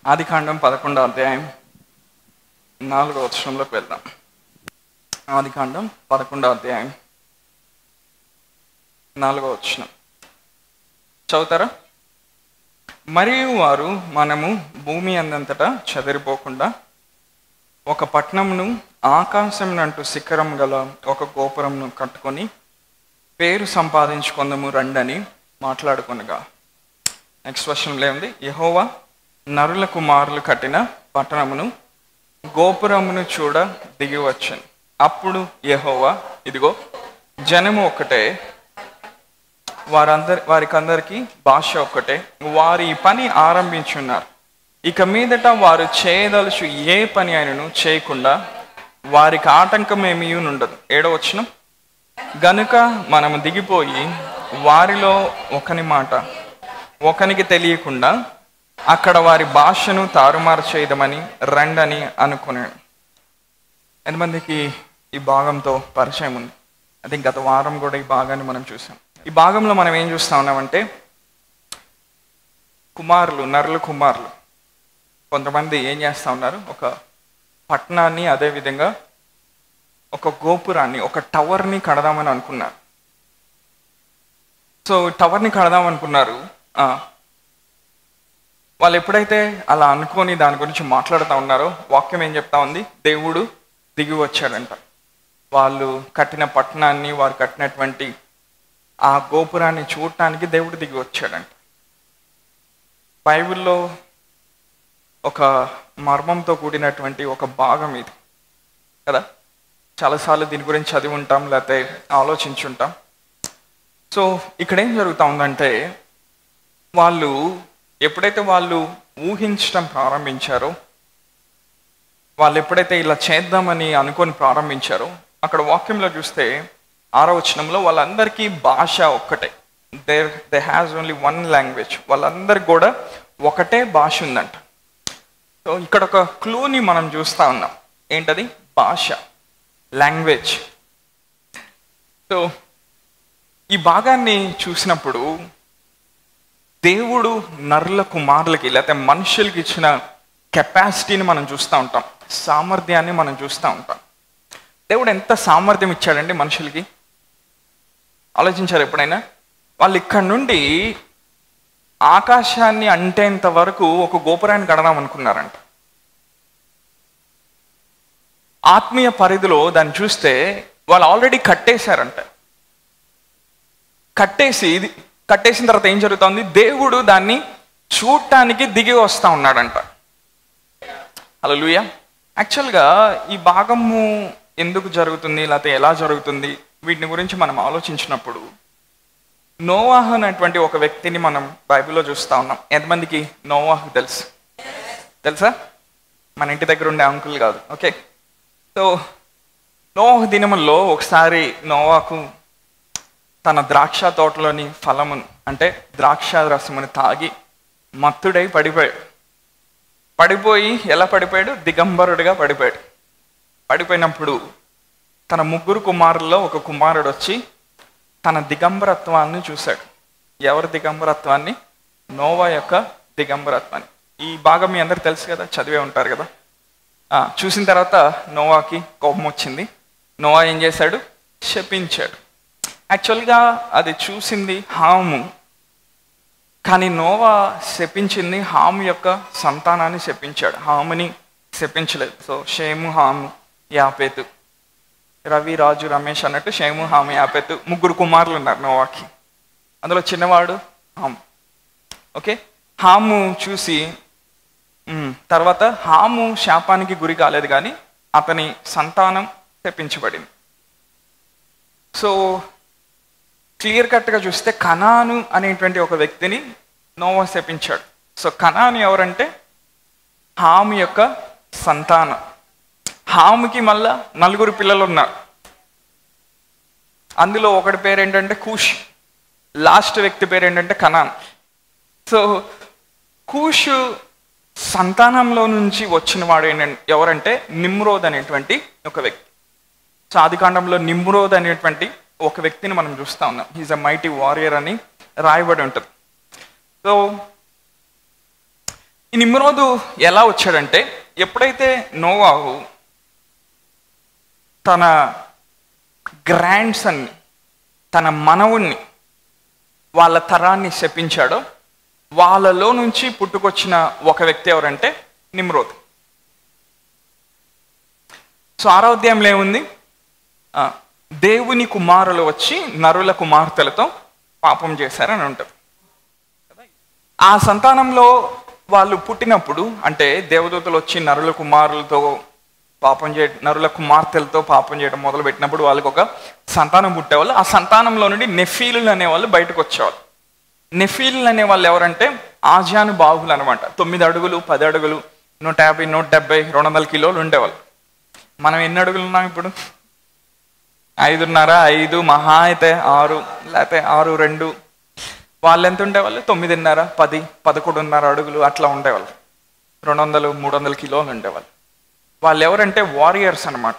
ఆదికాండం 11వ అధ్యాయం 4వ వచనంలోకి వెళ్దాం. ఆదికాండం 11వ అధ్యాయం 4వ వచనం చదువుతారా? మరియు వారు మనము భూమి అందంతటా చెదిరిపోకుండా ఒక పట్టణమును ఆకాశం నంటూ శిఖరం గల ఒక గోపురంను కట్టుకొని పేరు సంపాదించుకుందాము రండని మాట్లాడుకొనగా. నెక్స్ట్ వర్షంలో ఏముంది? యెహోవా నరుల కుమారులు కట్టిన పట్టణమును గోపురమును చూడ దిగి వచ్చాను. అప్పుడు యెహోవా, ఇదిగో జనము ఒక్కటే, వారికందరికీ భాష ఒక్కటే, వారి పని ఆరంభించున్నారు. ఇక మీదట వారు చేయదలుచు ఏ పని అయినను చేయకుండా వారికి ఆటంకం ఏమీ ఉండదు. 7వ వచనం, గనుక మనము దిగిపోయి వారిలో ఒకని మాట ఒకనికి తెలియకుండా అక్కడ వారి భాషను తారుమారు చేయదమని రండని అనుకున్నాడు. ఎంతమందికి ఈ భాగంతో పరిచయం ఉంది? అది గత వారం కూడా ఈ భాగాన్ని మనం చూసాం. ఈ భాగంలో మనం ఏం చూస్తా ఉన్నామంటే, నరుల కుమారులు కొంతమంది ఏం చేస్తూ ఉన్నారు, ఒక పట్టణాన్ని, అదేవిధంగా ఒక గోపురాన్ని, ఒక టవర్ని కడదామని అనుకున్నారు. సో టవర్ని కడదాం అనుకున్నారు. వాళ్ళు ఎప్పుడైతే అలా అనుకొని దాని గురించి మాట్లాడుతూ ఉన్నారో, వాక్యం ఏం చెప్తా ఉంది? దేవుడు దిగి వచ్చాడంట. వాళ్ళు కట్టిన పట్టణాన్ని, వారు కట్టినటువంటి ఆ గోపురాన్ని చూడటానికి దేవుడు దిగి వచ్చాడంట. బైబిల్లో ఒక మర్మంతో కూడినటువంటి ఒక భాగం ఇది కదా. చాలాసార్లు దీని గురించి చదివి ఉంటాం, లేకపోతే ఆలోచించుంటాం. సో ఇక్కడ ఏం జరుగుతూ ఉందంటే, ఎప్పుడైతే వాళ్ళు ఊహించడం ప్రారంభించారో, వాళ్ళు ఎప్పుడైతే ఇలా చేద్దామని అనుకొని ప్రారంభించారో, అక్కడ వాక్యంలో చూస్తే 6వ వచనంలో వాళ్ళందరికీ భాష ఒక్కటే. They has only one language. వాళ్ళందరికీ కూడా ఒకటే భాష ఉందంట. సో ఇక్కడ ఒక క్లూని మనం చూస్తూ ఉన్నాం. ఏంటది? భాష, లాంగ్వేజ్. సో ఈ భాగాన్ని చూసినప్పుడు దేవుడు నరుల కుమారులకి, లేకపోతే మనుషులకి ఇచ్చిన కెపాసిటీని మనం చూస్తూ ఉంటాం, సామర్థ్యాన్ని మనం చూస్తూ ఉంటాం. దేవుడు ఎంత సామర్థ్యం ఇచ్చాడండి మనుషులకి? ఆలోచించారు ఎప్పుడైనా? వాళ్ళు ఇక్కడ నుండి ఆకాశాన్ని అంటేంత వరకు ఒక గోపురాన్ని కడదాం అనుకున్నారంట. ఆత్మీయ పరిధిలో దాన్ని చూస్తే వాళ్ళు ఆల్రెడీ కట్టేశారంట. కట్టేసిన తర్వాత ఏం జరుగుతుంది? దేవుడు దాన్ని చూడటానికి దిగి వస్తూ ఉన్నాడంట. హల్లెలూయా. యాక్చువల్గా ఈ భాగము ఎందుకు జరుగుతుంది, లేకపోతే ఎలా జరుగుతుంది, వీటిని గురించి మనం ఆలోచించినప్పుడు, నోవాహు అనేటువంటి ఒక వ్యక్తిని మనం బైబిల్లో చూస్తూ ఉన్నాం. ఎంతమందికి నోవాహు తెలుసా? మన ఇంటి దగ్గర ఉండే అంకుల్ కాదు. ఓకే. సో నోవాహు దినముల్లో ఒకసారి నోవాహు తన ద్రాక్ష తోటలోని ఫలమును, అంటే ద్రాక్ష రసమును తాగి మత్తుడై పడిపోయి ఎలా పడిపోయాడు? దిగంబరుడిగా పడిపోయాడు. పడిపోయినప్పుడు తన 3 కుమారుల్లో ఒక కుమారుడు వచ్చి తన దిగంబరత్వాన్ని చూశాడు. ఎవరి దిగంబరత్వాన్ని? నోవా యొక్క దిగంబరత్వాన్ని. ఈ భాగం మీ అందరికి తెలుసు కదా, చదివే ఉంటారు కదా. చూసిన తర్వాత నోవాకి కోపం వచ్చింది. నోవా ఏం చేశాడు? శపించాడు. యాక్చువల్గా అది చూసింది హాము, కానీ నోవా శపించింది హాము యొక్క సంతానాన్ని శపించాడు, హాముని శపించలేదు. సో షేము, హాము, యాపేతు, రవి, రాజు, రమేష్ అన్నట్టు షేము, హాము, యాపేతు 3 కుమారులు ఉన్నారు నోవాకి. అందులో చిన్నవాడు హాము. ఓకే. హాము చూసి తర్వాత హాము శాపానికి గురి కాలేదు, కానీ అతని సంతానం శపించబడింది. సో క్లియర్ కట్గా చూస్తే కనాను అనేటువంటి ఒక వ్యక్తిని నోవా శపించాడు. సో కనాను ఎవరంటే హాము యొక్క సంతానం. హాముకి మళ్ళా 4 పిల్లలు ఉన్నారు. అందులో ఒకటి పేరు ఏంటంటే కూష్, లాస్ట్ వ్యక్తి పేరు ఏంటంటే కనాన్. సో కూషు సంతానంలో నుంచి వచ్చిన వాడు ఎవరంటే నిమ్రోద్ అనేటువంటి ఒక వ్యక్తి. సో ఆదికాండంలో నిమ్రోద్ అనేటువంటి ఒక వ్యక్తిని మనం చూస్తూ ఉన్నాం. హీజ్ అ మైటీ వారియర్ అని రాయబడి ఉంటుంది. సో ఈ నిమ్రోదు ఎలా వచ్చాడంటే, ఎప్పుడైతే నోవాహు తన గ్రాండ్ సన్ని, తన మనవుణ్ణి, వాళ్ళ తరాన్ని శపించాడో, వాళ్ళలో నుంచి పుట్టుకొచ్చిన ఒక వ్యక్తి ఎవరంటే నిమ్రోదు. సో 6వ అధ్యాయంలో ఏముంది? దేవుని కుమారులు వచ్చి నరుల కుమార్తెలతో పాపం చేశారని ఉంటుంది. ఆ సంతానంలో వాళ్ళు పుట్టినప్పుడు, అంటే దేవదూతలు వచ్చి నరుల కుమారులతో నరుల కుమార్తెలతో పాపం చేయడం మొదలు పెట్టినప్పుడు వాళ్ళకి ఒక సంతానం పుట్టేవాళ్ళు. ఆ సంతానంలో నుండి నెఫీలు అనేవాళ్ళు బయటకు వచ్చేవాళ్ళు. నెఫీలు అనేవాళ్ళు ఎవరంటే ఆజానుబాహులు అనమాట. 9 అడుగులు, 10 అడుగులు, 150, 170, 200 కిలోలు ఉండేవాళ్ళు. మనం ఎన్ని అడుగులు ఉన్నాం ఇప్పుడు? 5.5, 5, మహా అయితే 6, లేకపోతే 6, 2. వాళ్ళు ఎంత ఉండేవాళ్ళు? 9.5, 10, 11.5 అడుగులు అట్లా ఉండేవాళ్ళు. 200, 300 కిలోలు ఉండేవాళ్ళు. వాళ్ళు ఎవరంటే వారియర్స్ అనమాట.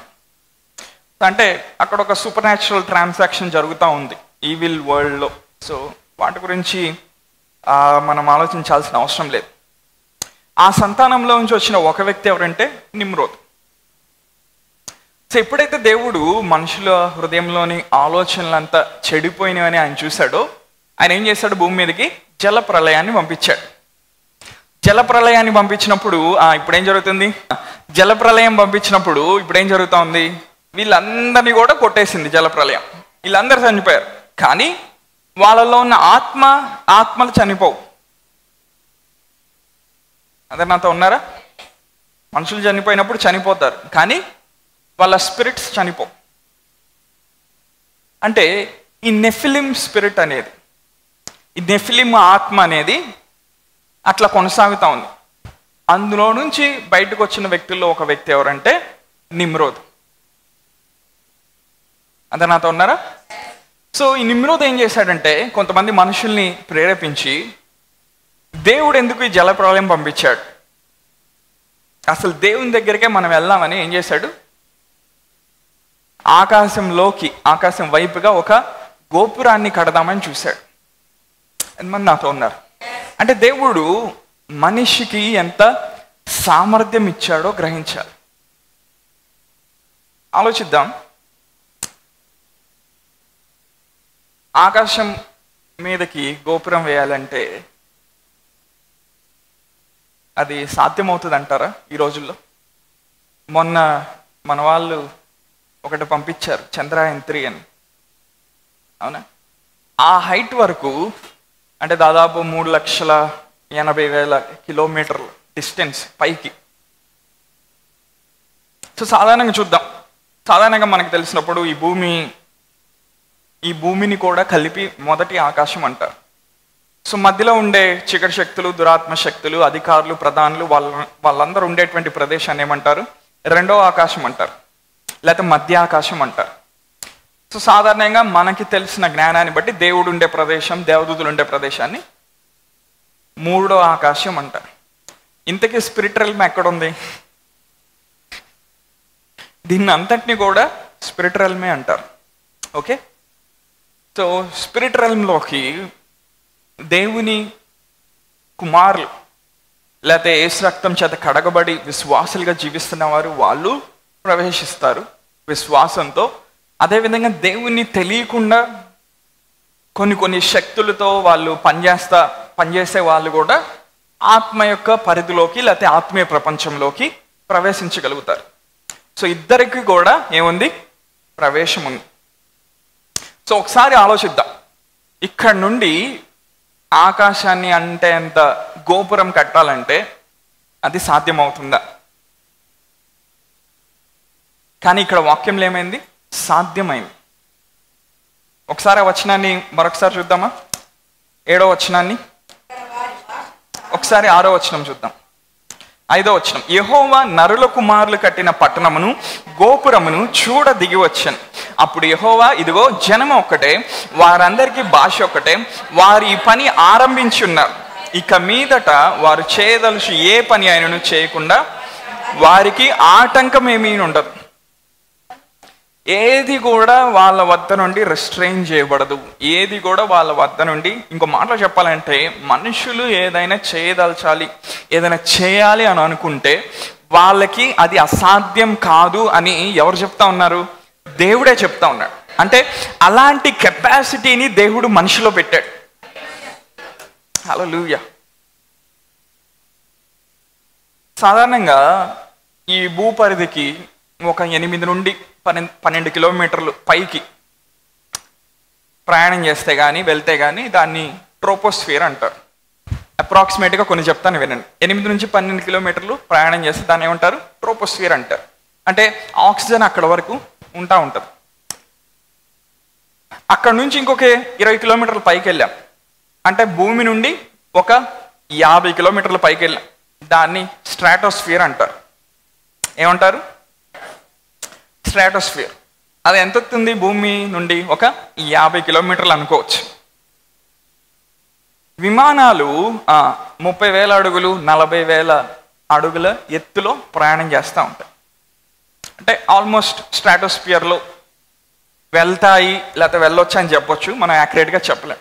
అంటే అక్కడ ఒక సూపర్ న్యాచురల్ ట్రాన్సాక్షన్ జరుగుతూ ఉంది ఈవిల్ వరల్డ్లో. సో వాటి గురించి మనం ఆలోచించాల్సిన అవసరం లేదు. ఆ సంతానంలో నుంచి వచ్చిన ఒక వ్యక్తి ఎవరంటే నిమ్రోద్. సో ఎప్పుడైతే దేవుడు మనుషుల హృదయంలోని ఆలోచనలంతా చెడిపోయినవని ఆయన చూశాడో, ఆయన ఏం చేశాడు? భూమి మీదకి జలప్రళయాన్ని పంపించాడు. జలప్రళయాన్ని పంపించినప్పుడు ఇప్పుడేం జరుగుతుంది? జలప్రళయం పంపించినప్పుడు ఇప్పుడేం జరుగుతూ ఉంది? వీళ్ళందరినీ కూడా కొట్టేసింది జలప్రళయం. వీళ్ళందరూ చనిపోయారు. కానీ వాళ్ళలో ఉన్న ఆత్మలు చనిపోవు. అదే నాతో ఉన్నారా? మనుషులు చనిపోయినప్పుడు చనిపోతారు, కానీ వాళ్ళ స్పిరిట్స్ చనిపోవు. అంటే ఈ నెఫిలిం స్పిరిట్ అనేది, ఈ నెఫిలిం ఆత్మ అనేది అట్లా కొనసాగుతూ ఉంది. అందులో నుంచి బయటకు వచ్చిన వ్యక్తుల్లో ఒక వ్యక్తి ఎవరంటే నిమ్రోద్. అదే నాతో ఉన్నారా? సో ఈ నిమ్రోద్ ఏం చేశాడంటే, కొంతమంది మనుషుల్ని ప్రేరేపించి దేవుడు ఎందుకు ఈ జలప్రళయం పంపించాడు, అసలు దేవుని దగ్గరికే మనం వెళ్దామని ఏం చేశాడు? ఆకాశం వైపుగా ఒక గోపురాన్ని కడదామని చూశాడు. ఎంతమంది నాతో ఉన్నారు? అంటే దేవుడు మనిషికి ఎంత సామర్థ్యం ఇచ్చాడో గ్రహించాలి. ఆలోచిద్దాం. ఆకాశం మీదకి గోపురం వేయాలంటే అది సాధ్యమవుతుంది అంటారా ఈ రోజుల్లో? మొన్న మన వాళ్ళు ఒకటి పంపించారు, చంద్రయాన్ 3 అని. అవునా? ఆ హైట్ వరకు, అంటే దాదాపు 3,80,000 కిలోమీటర్ల డిస్టెన్స్ పైకి. సో సాధారణంగా చూద్దాం. సాధారణంగా మనకు తెలిసినప్పుడు ఈ భూమిని కూడా కలిపి మొదటి ఆకాశం అంటారు. సో మధ్యలో ఉండే చీకటి శక్తులు, దురాత్మ శక్తులు, అధికారులు, ప్రధానులు వాళ్ళందరూ ఉండేటువంటి ప్రదేశాన్ని ఏమంటారు? రెండో ఆకాశం అంటారు, లేకపోతే మధ్య ఆకాశం అంటారు. సో సాధారణంగా మనకి తెలిసిన జ్ఞానాన్ని బట్టి దేవుడు ఉండే ప్రదేశం, దేవదూతులు ఉండే ప్రదేశాన్ని మూడో ఆకాశం అంటారు. ఇంతకీ స్పిరిచువల్ ఎక్కడుంది? దీన్ని అంతటిని కూడా స్పిరిచువల్ అంటారు. ఓకే, సో స్పిరిచువల్లోకి దేవుని కుమారులు లేకపోతే యేసు రక్తం చేత కడగబడి విశ్వాసులుగా జీవిస్తున్న వారు వాళ్ళు ప్రవేశిస్తారు విశ్వాసంతో. అదేవిధంగా దేవుని తెలియకుండా కొన్ని శక్తులతో వాళ్ళు పనిచేసే వాళ్ళు కూడా ఆత్మ యొక్క పరిధిలోకి లేకపోతే ఆత్మీయ ప్రపంచంలోకి ప్రవేశించగలుగుతారు. సో ఇద్దరికి కూడా ఏముంది? ప్రవేశం ఉంది. సో ఒకసారి ఆలోచిద్దాం. ఇక్కడ నుండి ఆకాశాన్ని అంటే అంత గోపురం కట్టాలంటే అది సాధ్యమవుతుందా? కానీ ఇక్కడ వాక్యంలో ఏమైంది? సాధ్యమైంది. ఒకసారి ఆ వచనాన్ని మరొకసారి చూద్దామా? 7వ వచనాన్ని ఒకసారి 6వ వచనం చూద్దాం. 5వ వచనం, యెహోవా నరుల కుమారులు కట్టిన పట్టణమును గోపురమును చూడ దిగి వచ్చాను. అప్పుడు యెహోవా, ఇదిగో జనం ఒక్కటే, వారందరికీ భాష ఒక్కటే, వారు ఈ పని ఆరంభించి ఉన్నారు. ఇక మీదట వారు చేయదలుచు ఏ పని అయినను చేయకుండా వారికి ఆటంకం ఏమీ ఉండదు. ఏది కూడా వాళ్ళ వద్ద నుండి రెస్ట్రెయిన్ చేయబడదు. ఏది కూడా వాళ్ళ వద్ద నుండి, ఇంకో మాటలో చెప్పాలంటే మనుషులు ఏదైనా చేయదలచాలి, ఏదైనా చేయాలి అని అనుకుంటే వాళ్ళకి అది అసాధ్యం కాదు అని ఎవరు చెప్తా ఉన్నారు? దేవుడే చెప్తా ఉన్నాడు. అంటే అలాంటి కెపాసిటీని దేవుడు మనిషిలో పెట్టాడు. హల్లెలూయా. సాధారణంగా ఈ భూపరిధికి ఒక 8 నుండి 12 కిలోమీటర్లు పైకి ప్రయాణం చేస్తే కానీ వెళ్తే కానీ దాన్ని ట్రోపోస్ఫియర్ అంటారు. అప్రాక్సిమేట్గా కొన్ని చెప్తాను వినండి. 8 నుంచి 12 కిలోమీటర్లు ప్రయాణం చేస్తే దాన్ని ఏమంటారు? ట్రోపోస్ఫియర్ అంటారు. అంటే ఆక్సిజన్ అక్కడ వరకు ఉంటుంది. అక్కడ నుంచి ఇంకొక 20 కిలోమీటర్ల పైకి వెళ్ళాం అంటే భూమి నుండి ఒక 50 కిలోమీటర్ల పైకి వెళ్ళాం. దాన్ని స్ట్రాటోస్ఫియర్ అంటారు. ఏమంటారు? స్ట్రాటోస్ఫియర్. అది ఎంత వస్తుంది? భూమి నుండి ఒక 50 కిలోమీటర్లు అనుకోవచ్చు. విమానాలు 30,000 అడుగులు 40,000 అడుగుల ఎత్తులో ప్రయాణం చేస్తూ ఉంటాయి. అంటే ఆల్మోస్ట్ స్ట్రాటోస్ఫియర్లో వెళ్తాయి లేకపోతే వెళ్ళొచ్చు అని చెప్పొచ్చు, మనం యాక్యురేట్గా చెప్పలేం.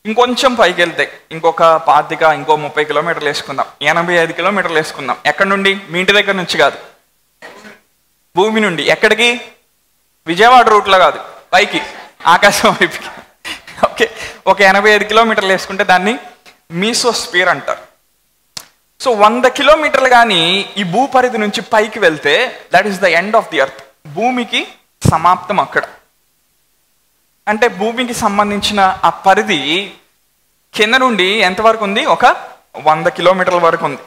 ఇంకొంచెం పైకి వెళ్తే ఇంకొక 25 ఇంకో 30 కిలోమీటర్లు వేసుకుందాం, 85 కిలోమీటర్లు వేసుకుందాం. ఎక్కడి నుండి? మీ ఇంటి దగ్గర నుంచి కాదు, భూమి నుండి. ఎక్కడికి? విజయవాడ రూట్లో కాదు, పైకి ఆకాశం వైపుకి. ఓకే, ఒక 85 కిలోమీటర్లు వేసుకుంటే దాన్ని మీసోస్ఫియర్ అంటారు. సో 100 కిలోమీటర్లు కానీ ఈ భూపరిధి నుంచి పైకి వెళ్తే that is the end of the earth. భూమికి సమాప్తం అక్కడ. అంటే భూమికి సంబంధించిన ఆ పరిధి కింద నుండి ఎంతవరకు ఉంది? ఒక 100 కిలోమీటర్ల వరకు ఉంది.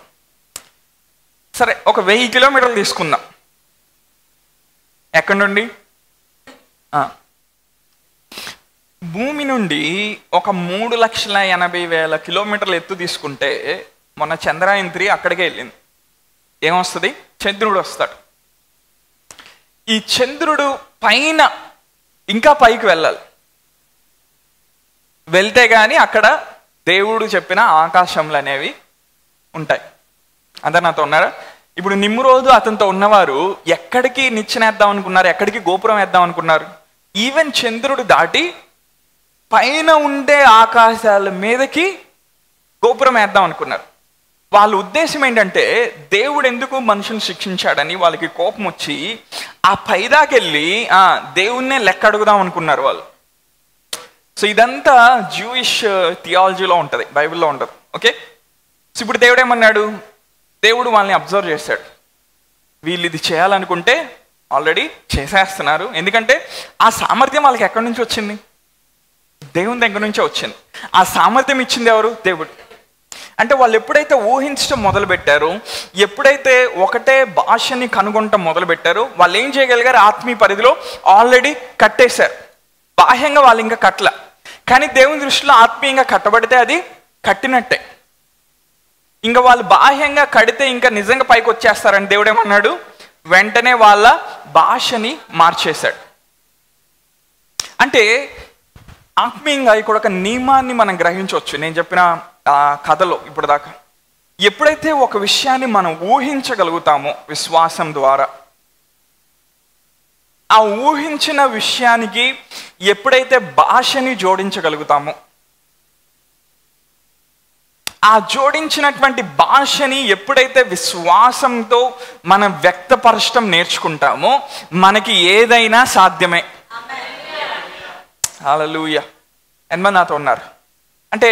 సరే, ఒక 1000 కిలోమీటర్లు తీసుకుందాం. ఎక్కడి నుండి? భూమి నుండి ఒక 3,80,000 కిలోమీటర్ల ఎత్తు తీసుకుంటే మొన్న చంద్రయాన్ 3 అక్కడికే వెళ్ళింది. ఏమొస్తుంది? చంద్రుడు వస్తాడు. ఈ చంద్రుడు పైన ఇంకా పైకి వెళ్ళాలి. వెళ్తే కానీ అక్కడ దేవుడు చెప్పిన ఆకాశంలు అనేవి ఉంటాయి. అందరు నాతో ఉన్నారా? ఇప్పుడు నిమ్రోదు అతనితో ఉన్నవారు ఎక్కడికి నిచ్చెనేద్దాం అనుకున్నారు? ఎక్కడికి గోపురం వేద్దాం అనుకున్నారు? ఈవెన్ చంద్రుడు దాటి పైన ఉండే ఆకాశాల మీదకి గోపురం వేద్దాం అనుకున్నారు. వాళ్ళ ఉద్దేశం ఏంటంటే దేవుడు ఎందుకు మనుషుని శిక్షించాడని వాళ్ళకి కోపం వచ్చి ఆ పైదాకెళ్ళి దేవుణ్ణే లెక్క అడుగుదాం అనుకున్నారు వాళ్ళు. సో ఇదంతా జూయిష్ థియాలజీలో ఉంటుంది, బైబిల్లో ఉంటుంది. ఓకే, సో ఇప్పుడు దేవుడు ఏమన్నాడు? దేవుడు వాళ్ళని అబ్జర్వ్ చేశాడు. వీళ్ళు ఇది చేయాలనుకుంటే ఆల్రెడీ చేసేస్తున్నారు. ఎందుకంటే ఆ సామర్థ్యం వాళ్ళకి ఎక్కడి నుంచి వచ్చింది? దేవుని దగ్గర నుంచే వచ్చింది. ఆ సామర్థ్యం ఇచ్చింది ఎవరు? దేవుడు. అంటే వాళ్ళు ఎప్పుడైతే ఊహించడం మొదలు పెట్టారో, ఎప్పుడైతే ఒకటే భాషని కనుగొనటం మొదలు పెట్టారో, వాళ్ళు ఏం చేయగలిగారు? ఆత్మీయ పరిధిలో ఆల్రెడీ కట్టేశారు. బాహ్యంగా వాళ్ళు ఇంకా కట్టల, కానీ దేవుని దృష్టిలో ఆత్మీయంగా కట్టబడితే అది కట్టినట్టే. ఇంకా వాళ్ళు బాహ్యంగా కడితే ఇంకా నిజంగా పైకి వచ్చేస్తారని దేవుడు ఏమన్నాడు? వెంటనే వాళ్ళ భాషని మార్చేశాడు. అంటే ఆత్మీయంగా ఇక్కడ ఒక నియమాన్ని మనం గ్రహించవచ్చు. నేను చెప్పిన కథలో ఇప్పుడు దాకా ఎప్పుడైతే ఒక విషయాన్ని మనం ఊహించగలుగుతామో విశ్వాసం ద్వారా, ఆ ఊహించిన విషయానికి ఎప్పుడైతే భాషని జోడించగలుగుతామో, ఆ జోడించినటువంటి భాషని ఎప్పుడైతే విశ్వాసంతో మనం వ్యక్తపరచడం నేర్చుకుంటామో మనకి ఏదైనా సాధ్యమే. హల్లెలూయా. ఎంతమంది నాతో ఉన్నారు? అంటే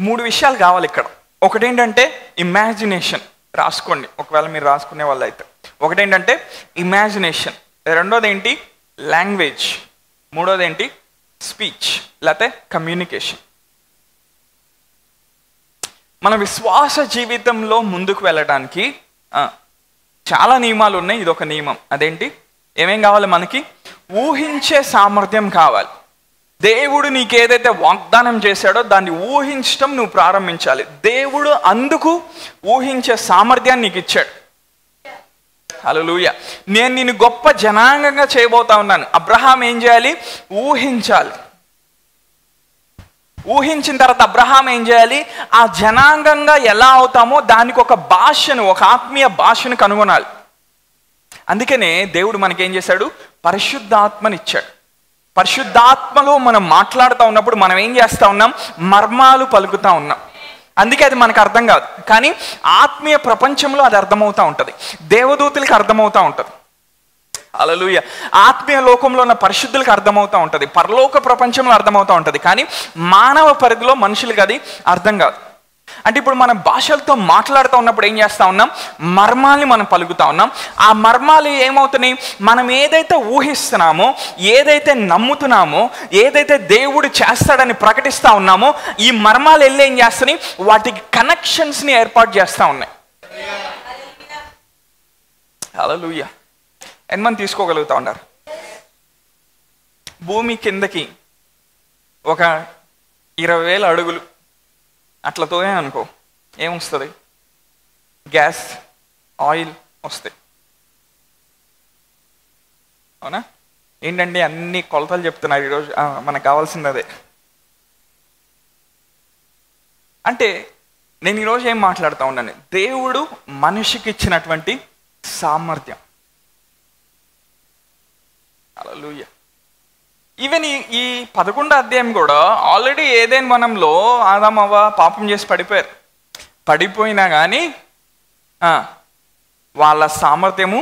3 విషయాలు కావాలి ఇక్కడ. ఒకటేంటంటే ఇమాజినేషన్. రాసుకోండి ఒకవేళ మీరు రాసుకునే వాళ్ళు అయితే. ఒకటేంటంటే ఇమాజినేషన్, రెండోది ఏంటి? లాంగ్వేజ్, మూడోది ఏంటి? స్పీచ్ లేకపోతే కమ్యూనికేషన్. మన విశ్వాస జీవితంలో ముందుకు వెళ్ళడానికి చాలా నియమాలు ఉన్నాయి. ఇది ఒక నియమం. అదేంటి? ఏమేం కావాలి మనకి? ఊహించే సామర్థ్యం కావాలి. దేవుడు నీకు ఏదైతే వాగ్దానం చేశాడో దాన్ని ఊహించటం నువ్వు ప్రారంభించాలి. దేవుడు అందుకు ఊహించే సామర్థ్యాన్ని నీకు ఇచ్చాడు. హల్లెలూయా. నేను నిన్ను గొప్ప జనాంగంగా చేయబోతా ఉన్నాను. అబ్రహాం ఏం చేయాలి? ఊహించాలి. ఊహించిన తర్వాత అబ్రహాం ఏం చేయాలి? ఆ జనాంగంగా ఎలా అవుతామో దానికి ఒక భాషను, ఒక ఆత్మీయ భాషను కనుగొనాలి. అందుకనే దేవుడు మనకేం చేశాడు? పరిశుద్ధాత్మనిచ్చాడు. పరిశుద్ధాత్మలో మనం మాట్లాడుతూ ఉన్నప్పుడు మనం ఏం చేస్తూ ఉన్నాం? మర్మాలు పలుకుతూ ఉన్నాం. అందుకే అది మనకు అర్థం కాదు, కానీ ఆత్మీయ ప్రపంచంలో అది అర్థమవుతూ ఉంటుంది, దేవదూతులకి అర్థమవుతూ ఉంటుంది. హల్లెలూయా. ఆత్మీయ లోకంలో ఉన్న పరిశుద్ధులకు అర్థమవుతూ ఉంటుంది, పరలోక ప్రపంచంలో అర్థమవుతూ ఉంటుంది, కానీ మానవ పరిధిలో మనుషులకి అది అర్థం కాదు. అంటే ఇప్పుడు మనం భాషలతో మాట్లాడుతూ ఉన్నప్పుడు ఏం చేస్తూ ఉన్నాం? మర్మాల్ని మనం పలుకుతూ ఉన్నాం. ఆ మర్మాలు ఏమవుతున్నాయి? మనం ఏదైతే ఊహిస్తున్నామో, ఏదైతే నమ్ముతున్నామో, ఏదైతే దేవుడు చేస్తాడని ప్రకటిస్తూ ఉన్నామో, ఈ మర్మాలు వెళ్ళి ఏం చేస్తున్నాయి? వాటికి కనెక్షన్స్ని ఏర్పాటు చేస్తూ ఉన్నాయి. హల్లెలూయా. ఎంతమంది తీసుకోగలుగుతా ఉన్నారు? భూమి కిందకి ఒక 20,000 అడుగులు అట్లా తోయే అనుకో, ఏమొస్తుంది? గ్యాస్, ఆయిల్ వస్తాయి. అవునా? ఏంటండి అన్ని కొలతలు చెప్తున్నారు ఈరోజు? మనకు కావాల్సింది అదే. అంటే నేను ఈరోజు ఏం మాట్లాడుతూ ఉన్నాను? దేవుడు మనిషికి ఇచ్చినటువంటి సామర్థ్యం. హల్లెలూయా. ఈవెన్ ఈ 11వ అధ్యాయం కూడా ఆల్రెడీ ఏదైనా వనంలో ఆదాము అవ్వ పాపం చేసి పడిపోయారు. పడిపోయినా కానీ వాళ్ళ సామర్థ్యము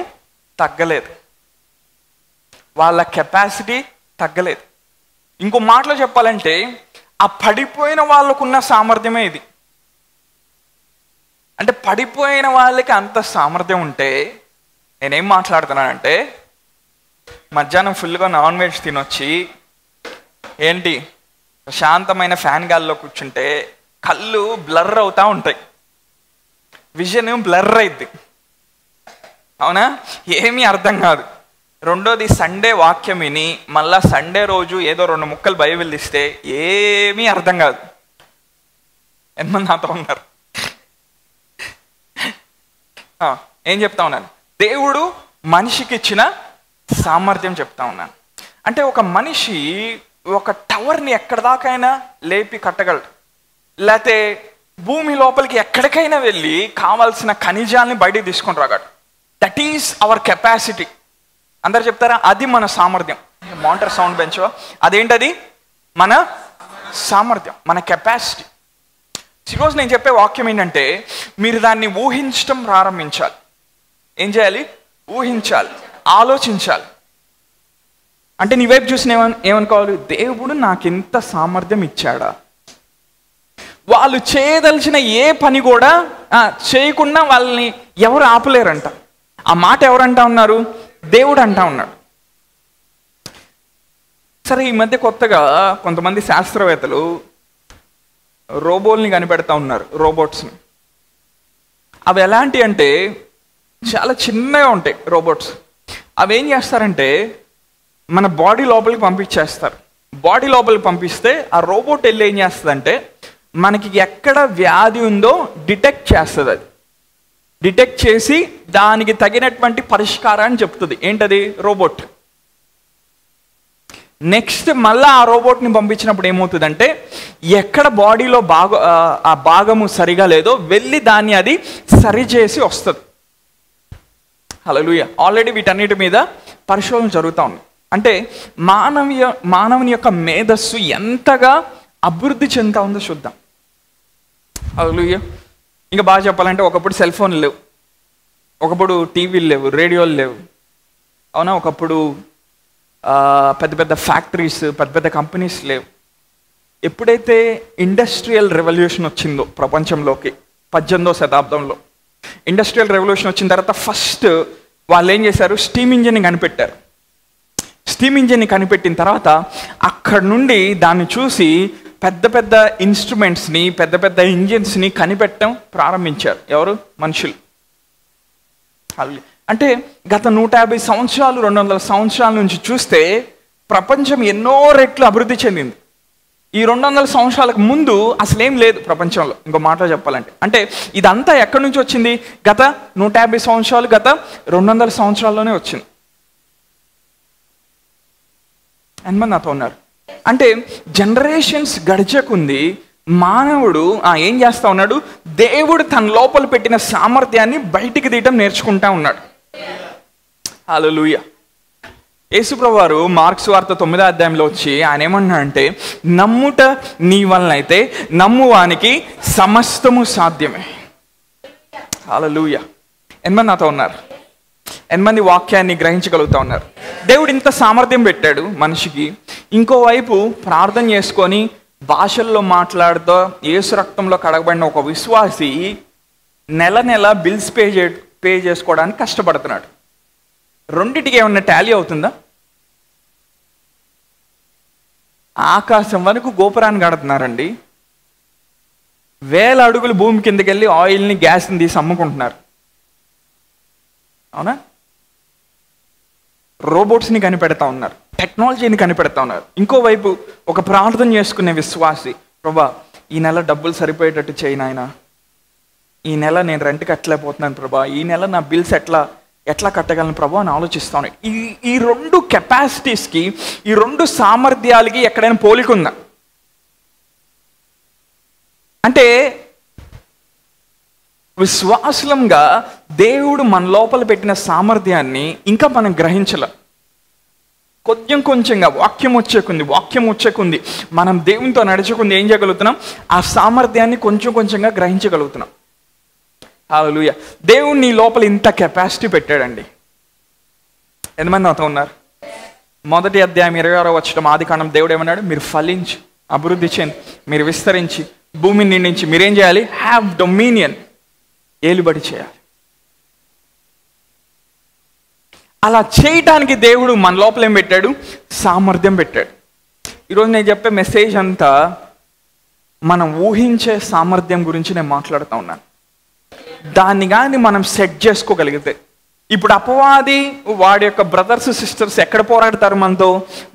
తగ్గలేదు, వాళ్ళ కెపాసిటీ తగ్గలేదు. ఇంకో మాటలో చెప్పాలంటే ఆ పడిపోయిన వాళ్ళకున్న సామర్థ్యమే ఇది. అంటే పడిపోయిన వాళ్ళకి అంత సామర్థ్యం ఉంటే నేనేం మాట్లాడుతున్నానంటే, మధ్యాహ్నం ఫుల్గా నాన్ వెజ్ తినొచ్చి ఏంటి ప్రశాంతమైన ఫ్యాన్ గాల్లో కూర్చుంటే కళ్ళు బ్లర్ అవుతూ ఉంటాయి, విజన్ బ్లర్ అయింది. అవునా? ఏమీ అర్థం కాదు. రెండోది, సండే వాక్యం విని మళ్ళా సండే రోజు ఏదో 2 ముక్కలు బైబిల్ ఇస్తే ఏమీ అర్థం కాదు. ఎంతమంది నాతో ఉన్నారు? ఏం చెప్తా ఉన్నాను? దేవుడు మనిషికి ఇచ్చిన సామర్థ్యం చెప్తా ఉన్నాను. అంటే ఒక మనిషి ఒక టవర్ని ఎక్కడి దాకైనా లేపి కట్టగలడు, లేకపోతే భూమి లోపలికి ఎక్కడికైనా వెళ్ళి కావాల్సిన ఖనిజాలని బయటికి తీసుకొని రాగలడు. That is our capacity. అందరు చెప్తారా? అది మన సామర్థ్యం. మానిటర్ సౌండ్ బెంచ్, అదేంటది? మన సామర్థ్యం, మన కెపాసిటీ. ఈరోజు నేను చెప్పే వాక్యం ఏంటంటే, మీరు దాన్ని ఊహించడం ప్రారంభించాలి. ఏం చేయాలి? ఊహించాలి, ఆలోచించాలి. అంటే నీ వైపు చూసిన ఏమనుకోవాలి? దేవుడు నాకు ఇంత సామర్థ్యం ఇచ్చాడా? వాళ్ళు చేయదలిచిన ఏ పని కూడా చేయకుండా వాళ్ళని ఎవరు ఆపలేరంట. ఆ మాట ఎవరంటా ఉన్నారు? దేవుడు అంటా ఉన్నాడు. సరే, ఈ మధ్య కొత్తగా కొంతమంది శాస్త్రవేత్తలు రోబోల్ని కనిపెడతా ఉన్నారు, రోబోట్స్ని. అవి ఎలాంటి అంటే చాలా చిన్నగా ఉంటాయి రోబోట్స్. అవి ఏం చేస్తారంటే మన బాడీ లోపలికి పంపించేస్తారు. బాడీ లోపలికి పంపిస్తే ఆ రోబోట్ వెళ్ళి ఏం చేస్తుందంటే మనకి ఎక్కడ వ్యాధి ఉందో డిటెక్ట్ చేస్తుంది. అది డిటెక్ట్ చేసి దానికి తగినటువంటి పరిష్కారాన్ని చెప్తుంది. ఏంటది? రోబోట్. నెక్స్ట్ మళ్ళీ ఆ రోబోట్ని పంపించినప్పుడు ఏమవుతుందంటే ఎక్కడ బాడీలో ఆ భాగము సరిగా లేదో వెళ్ళి దాన్ని అది సరిచేసి వస్తుంది. హల్లెలూయా. ఆల్రెడీ వీటన్నిటి మీద పరిశోధన జరుగుతూ ఉంది. అంటే మానవుని యొక్క మేధస్సు ఎంతగా అభివృద్ధి చెందుతా ఉందో చూద్దాం. హల్లెలూయా. ఇంకా బాగా చెప్పాలంటే ఒకప్పుడు సెల్ ఫోన్లు లేవు, ఒకప్పుడు టీవీలు లేవు, రేడియోలు లేవు. అవునా? ఒకప్పుడు పెద్ద పెద్ద ఫ్యాక్టరీస్, పెద్ద పెద్ద కంపెనీస్ లేవు. ఎప్పుడైతే ఇండస్ట్రియల్ రెవల్యూషన్ వచ్చిందో ప్రపంచంలోకి 18వ శతాబ్దంలో, ఇండస్ట్రియల్ రెవల్యూషన్ వచ్చిన తర్వాత ఫస్ట్ వాళ్ళు ఏం చేశారు? స్టీమ్ ఇంజిన్ని కనిపెట్టారు. స్టీమ్ ఇంజిన్ని కనిపెట్టిన తర్వాత అక్కడి నుండి దాన్ని చూసి పెద్ద పెద్ద ఇన్స్ట్రుమెంట్స్ని, పెద్ద పెద్ద ఇంజిన్స్ని కనిపెట్టడం ప్రారంభించారు. ఎవరు? మనుషులు. అంటే గత 150 సంవత్సరాలు, 200 సంవత్సరాల నుంచి చూస్తే ప్రపంచం ఎన్నో రెట్లు అభివృద్ధి చెందింది. ఈ 200 సంవత్సరాలకు ముందు అసలేం లేదు ప్రపంచంలో. ఇంకో మాటలో చెప్పాలంటే అంటే ఇదంతా ఎక్కడి నుంచి వచ్చింది? గత 150 సంవత్సరాలు, గత 200 సంవత్సరాల్లోనే వచ్చింది. ఎంతమంది నాతో ఉన్నారు? అంటే జనరేషన్స్ గడిచకుంది మానవుడు ఏం చేస్తా ఉన్నాడు? దేవుడు తన లోపల పెట్టిన సామర్థ్యాన్ని బయటికి తీయటం నేర్చుకుంటా ఉన్నాడు. హల్లెలూయా. యేసుప్రభువు వారు మార్క్స్ వార్త 9వ అధ్యాయంలో వచ్చి ఆయన ఏమన్నాడంటే, నమ్ముట నీ వలన అయితే నమ్మువానికి సమస్తము సాధ్యమే. హల్లెలూయా. ఎంతమంది నాతో ఉన్నారు? ఎంతమంది వాక్యాన్ని గ్రహించగలుగుతా ఉన్నారు? దేవుడు ఇంత సామర్థ్యం పెట్టాడు మనిషికి. ఇంకోవైపు ప్రార్థన చేసుకొని భాషల్లో మాట్లాడుతూ యేసు రక్తంలో కడగబడిన ఒక విశ్వాసి నెల నెల బిల్స్ పే చేసుకోవడానికి కష్టపడుతున్నాడు. రెండిటికి ఏమన్నా టాలీ అవుతుందా? ఆకాశం వరకు గోపురాన్ని కడుతున్నారండి. 1000 అడుగులు భూమి కిందకి వెళ్ళి ఆయిల్ని గ్యాస్ని తీసి అమ్ముకుంటున్నారు. అవునా? రోబోట్స్ని కనిపెడతా ఉన్నారు, టెక్నాలజీని కనిపెడతా ఉన్నారు. ఇంకోవైపు ఒక ప్రార్థన చేసుకునే విశ్వాసి, ప్రభా ఈ నెల డబ్బులు సరిపోయేటట్టు చేయి నాయన, ఈ నెల నేను రెంట్ కట్టలేకపోతున్నాను ప్రభా, ఈ నెల నా బిల్స్ ఎట్లా కట్టగలను ప్రభా అని ఆలోచిస్తాను. ఈ రెండు కెపాసిటీస్కి, ఈ రెండు సామర్థ్యాలకి ఎక్కడైనా పోలికుందా? అంటే విశ్వాసంగా దేవుడు మన లోపల పెట్టిన సామర్థ్యాన్ని ఇంకా మనం గ్రహించలేం. కొంచెంగా వాక్యం వచ్చేకుంది మనం దేవునితో నడుచుకుంది ఏం చేయగలుగుతున్నాం? ఆ సామర్థ్యాన్ని కొంచెంగా గ్రహించగలుగుతున్నాం. హల్లెలూయా. దేవుడు నీ లోపల ఇంత కెపాసిటీ పెట్టాడండి. ఎంతమంది నాతో ఉన్నారు? 1వ అధ్యాయం 26వ వచనం ఆదికాండం దేవుడు ఏమన్నాడు? మీరు ఫలించి అభివృద్ధి చెంది మీరు విస్తరించి భూమిని నిండించి మీరేం చేయాలి? హ్యావ్ డొమినియన్, ఏలుబడి చేయాలి. అలా చేయటానికి దేవుడు మన లోపల ఏం పెట్టాడు? సామర్థ్యం పెట్టాడు. ఈరోజు నేను చెప్పే మెసేజ్ అంతా మనం ఊహించే సామర్థ్యం గురించి నేను మాట్లాడుతూ ఉన్నాను. దాన్ని కానీ మనం సెట్ చేసుకోగలిగితే, ఇప్పుడు అపవాది వాడి యొక్క బ్రదర్స్ సిస్టర్స్ ఎక్కడ పోరాడతారు? మనతో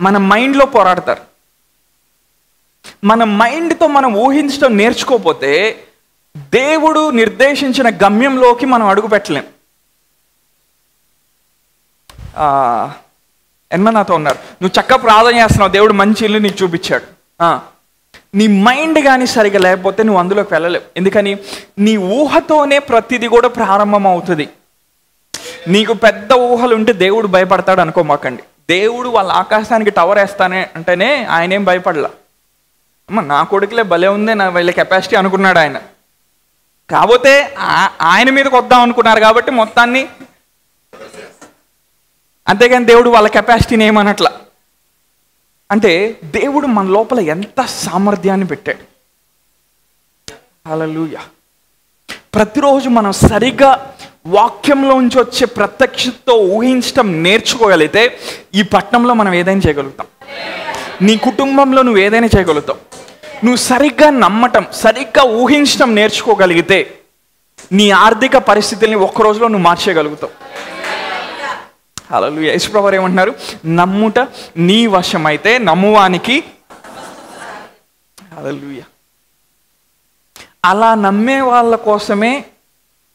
మన మైండ్లో పోరాడతారు. మన మైండ్తో మనం ఊహించడం నేర్చుకోకపోతే దేవుడు నిర్దేశించిన గమ్యంలోకి మనం అడుగు పెట్టలేం. ఎన్నో నాతో ఉన్నారు, నువ్వు చక్కగా ప్రార్థన చేస్తున్నావు, దేవుడు మంచి ఇల్లు నీకు చూపించాడు. నీ మైండ్ కానీ సరిగా లేకపోతే నువ్వు అందులోకి వెళ్ళలేవు. ఎందుకని? నీ ఊహతోనే ప్రతిదీ కూడా ప్రారంభం అవుతుంది. నీకు పెద్ద ఊహలు ఉంటే దేవుడు భయపడతాడు అనుకోమాకండి. దేవుడు వాళ్ళ ఆకాశానికి టవర్ వేస్తానే అంటేనే ఆయన ఏం భయపడలా. అమ్మ నా కొడుకులే భలే ఉంది, నా వీళ్ళ కెపాసిటీ అనుకున్నాడు ఆయన. కాకపోతే ఆయన మీదకి వద్దాం అనుకున్నారు కాబట్టి మొత్తాన్ని, అంతేగాని దేవుడు వాళ్ళ కెపాసిటీని ఏమనట్లా. అంటే దేవుడు మన లోపల ఎంత సామర్థ్యాన్ని పెట్టాడు. హల్లెలూయా. ప్రతిరోజు మనం సరిగ్గా వాక్యంలోంచి వచ్చే ప్రత్యక్షతతో ఊహించడం నేర్చుకోగలిగితే ఈ పట్టణంలో మనం ఏదైనా చేయగలుగుతాం. నీ కుటుంబంలో నువ్వు ఏదైనా చేయగలుగుతావు. నువ్వు సరిగ్గా నమ్మటం, సరిగ్గా ఊహించడం నేర్చుకోగలిగితే నీ ఆర్థిక పరిస్థితుల్ని ఒక్క రోజులో నువ్వు మార్చేయగలుగుతావు. హల్లెలూయా. యేసుప్రభువు ఏమంటున్నారు? నమ్ముట నీ వశమైతే నమ్మువానికి. హల్లెలూయా. అలా నమ్మే వాళ్ళ కోసమే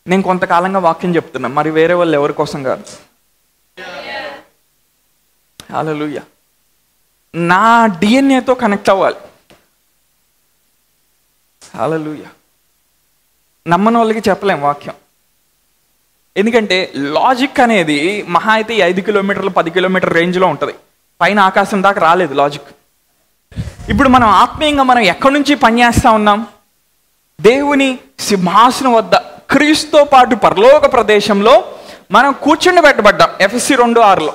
నేను కొంతకాలంగా వాక్యం చెప్తున్నా, మరి వేరే వాళ్ళు ఎవరి కోసం కాదు. హల్లెలూయా. నా డిఎన్ఏతో కనెక్ట్ అవ్వాలి. హల్లెలూయా. నమ్మని వాళ్ళకి చెప్పలేం వాక్యం. ఎందుకంటే లాజిక్ అనేది మహా అయితే 5 కిలోమీటర్లు 10 కిలోమీటర్ రేంజ్లో ఉంటుంది. పైన ఆకాశం దాకా రాలేదు లాజిక్. ఇప్పుడు మనం ఆత్మీయంగా మనం ఎక్కడి నుంచి పనిచేస్తూ ఉన్నాం? దేవుని సింహాసనం వద్ద క్రీస్తుతో పాటు పరలోక ప్రదేశంలో మనం కూర్చుండి పెట్టబడ్డాం. ఎఫెసీ 2:6లో.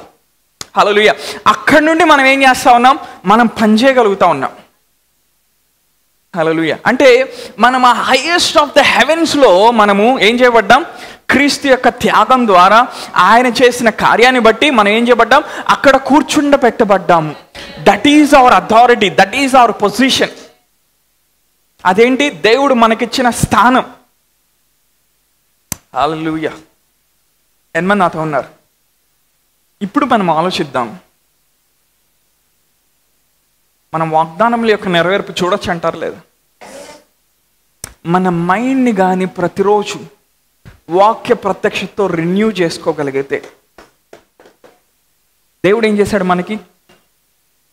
హల్లెలూయా. అక్కడి నుండి మనం ఏం చేస్తూ ఉన్నాం? మనం పనిచేయగలుగుతూ ఉన్నాం. హల్లెలూయా. అంటే మనం ఆ హైయెస్ట్ ఆఫ్ ద హెవెన్స్లో మనము ఏం చేయబడ్డాం? క్రీస్తు యొక్క త్యాగం ద్వారా ఆయన చేసిన కార్యాన్ని బట్టి మనం ఏం చేయబడ్డాం? అక్కడ కూర్చుండ పెట్టబడ్డాము. That is our authority, that is our position. అదేంటి? దేవుడు మనకిచ్చిన స్థానం. హల్లెలూయా. ఎంతమంది నాతో ఉన్నారు? ఇప్పుడు మనం ఆలోచిద్దాం. మనం వాగ్దానముల యొక్క నెరవేర్పు చూడొచ్చు అంటారు లేదా? మన మైండ్ని కానీ ప్రతిరోజు వాక్య ప్రత్యక్షతతో రెన్యూ చేసుకోగలిగితే దేవుడు ఏం చేశాడు? మనకి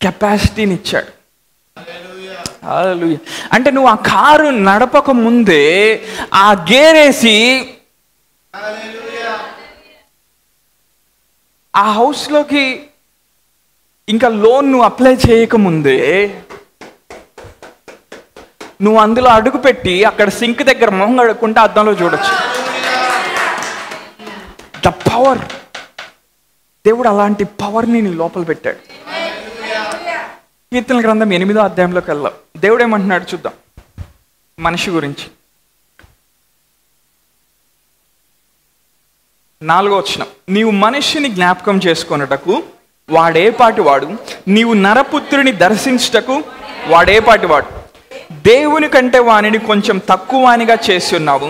కెపాసిటీని ఇచ్చాడు. హల్లెలూయా. అంటే నువ్వు ఆ కారు నడపక ముందే ఆ గేరేసి ఆ హౌస్లోకి ఇంకా లోన్ నువ్వు అప్లై చేయకముందే నువ్వు అందులో అడుగు పెట్టి అక్కడ సింక్ దగ్గర మొహం కడుక్కుంటే అద్దంలో చూడొచ్చు. ద పవర్, దేవుడు అలాంటి పవర్ని నీ లోపల పెట్టాడు. కీర్తనల గ్రంథం 8వ అధ్యాయంలోకి వెళ్దాం. దేవుడు ఏమంటున్నాడు చూద్దాం మనిషి గురించి. 4వ వచనం, నీవు మనిషిని జ్ఞాపకం చేసుకొనుటకు వాడేపాటి వాడు, నీవు నరపుత్రుని దర్శించుటకు వాడేపాటి వాడు. దేవుని కంటే వానిని కొంచెం తక్కువ వానిగా చేసి ఉన్నావు,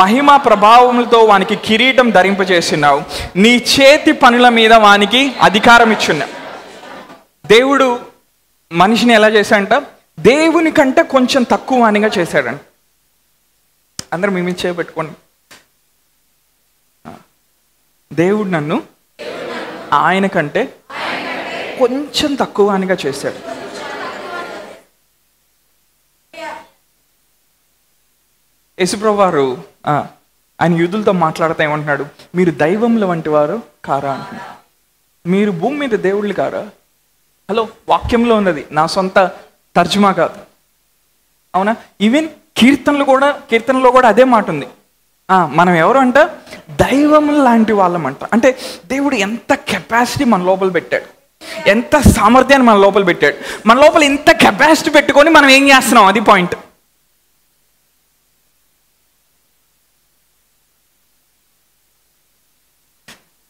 మహిమ ప్రభావములతో వానికి కిరీటం ధరింపజేస్తున్నావు, నీ చేతి పనుల మీద వానికి అధికారం ఇచ్చున్నావు. దేవుడు మనిషిని ఎలా చేశాడంట? దేవుని కంటే కొంచెం తక్కువ వానిగా చేశాడంట. అందరూ మీ మీద చేపెట్టుకోండి. దేవుడు నన్ను ఆయన కంటే కొంచెం తక్కువ వానిగా చేశాడు. యేసుప్రభువు వారు ఆయన యూదులతో మాట్లాడుతూ ఏమంటున్నాడు? మీరు దైవముల వంటి వారు కారా అంటున్నాడు. మీరు భూమి మీద దేవుళ్ళు కారా? హలో, వాక్యంలో ఉన్నది, నా సొంత తర్జుమా కాదు. అవునా? ఈవెన్ కీర్తనలో కూడా అదే మాట ఉంది. మనం ఎవరు అంట? దైవములు లాంటి వాళ్ళమంట. అంటే దేవుడు ఎంత కెపాసిటీ మన లోపల పెట్టాడు, ఎంత సామర్థ్యాన్ని మన లోపల పెట్టాడు. మన లోపల ఇంత కెపాసిటీ పెట్టుకొని మనం ఏం చేస్తున్నాం, అది పాయింట్.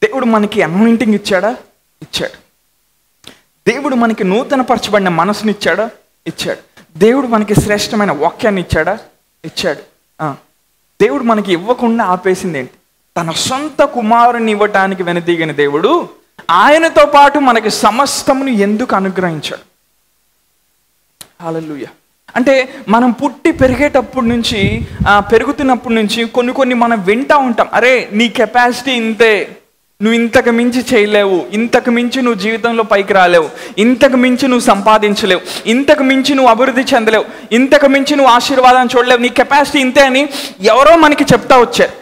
దేవుడు మనకి అనాయింటింగ్ ఇచ్చాడా? ఇచ్చాడు. దేవుడు మనకి నూతన పరచబడిన మనసుని ఇచ్చాడా? ఇచ్చాడు. దేవుడు మనకి శ్రేష్టమైన వాక్యాన్ని ఇచ్చాడా? ఇచ్చాడు. దేవుడు మనకి ఇవ్వకుండా ఆపేసింది ఏంటి? తన సొంత కుమారుని ఇవ్వటానికి వెనుదీగిన దేవుడు ఆయనతో పాటు మనకి సమస్తమును ఎందుకు అనుగ్రహించాడు? హల్లెలూయా. అంటే మనం పుట్టి పెరిగేటప్పటి నుంచి పెరుగుతున్నప్పటి నుంచి కొన్ని మనం వింటూ ఉంటాం, అరే నీ కెపాసిటీ ఇంతే, నువ్వు ఇంతకు మించి చేయలేవు, ఇంతకు మించి నువ్వు జీవితంలో పైకి రాలేవు, ఇంతకు మించి నువ్వు సంపాదించలేవు, ఇంతకు మించి నువ్వు అభివృద్ధి చెందలేవు, ఇంతకు మించి నువ్వు ఆశీర్వాదాన్ని చూడలేవు, నీ కెపాసిటీ ఇంతే అని ఎవరో మనకి చెప్తా వచ్చారు.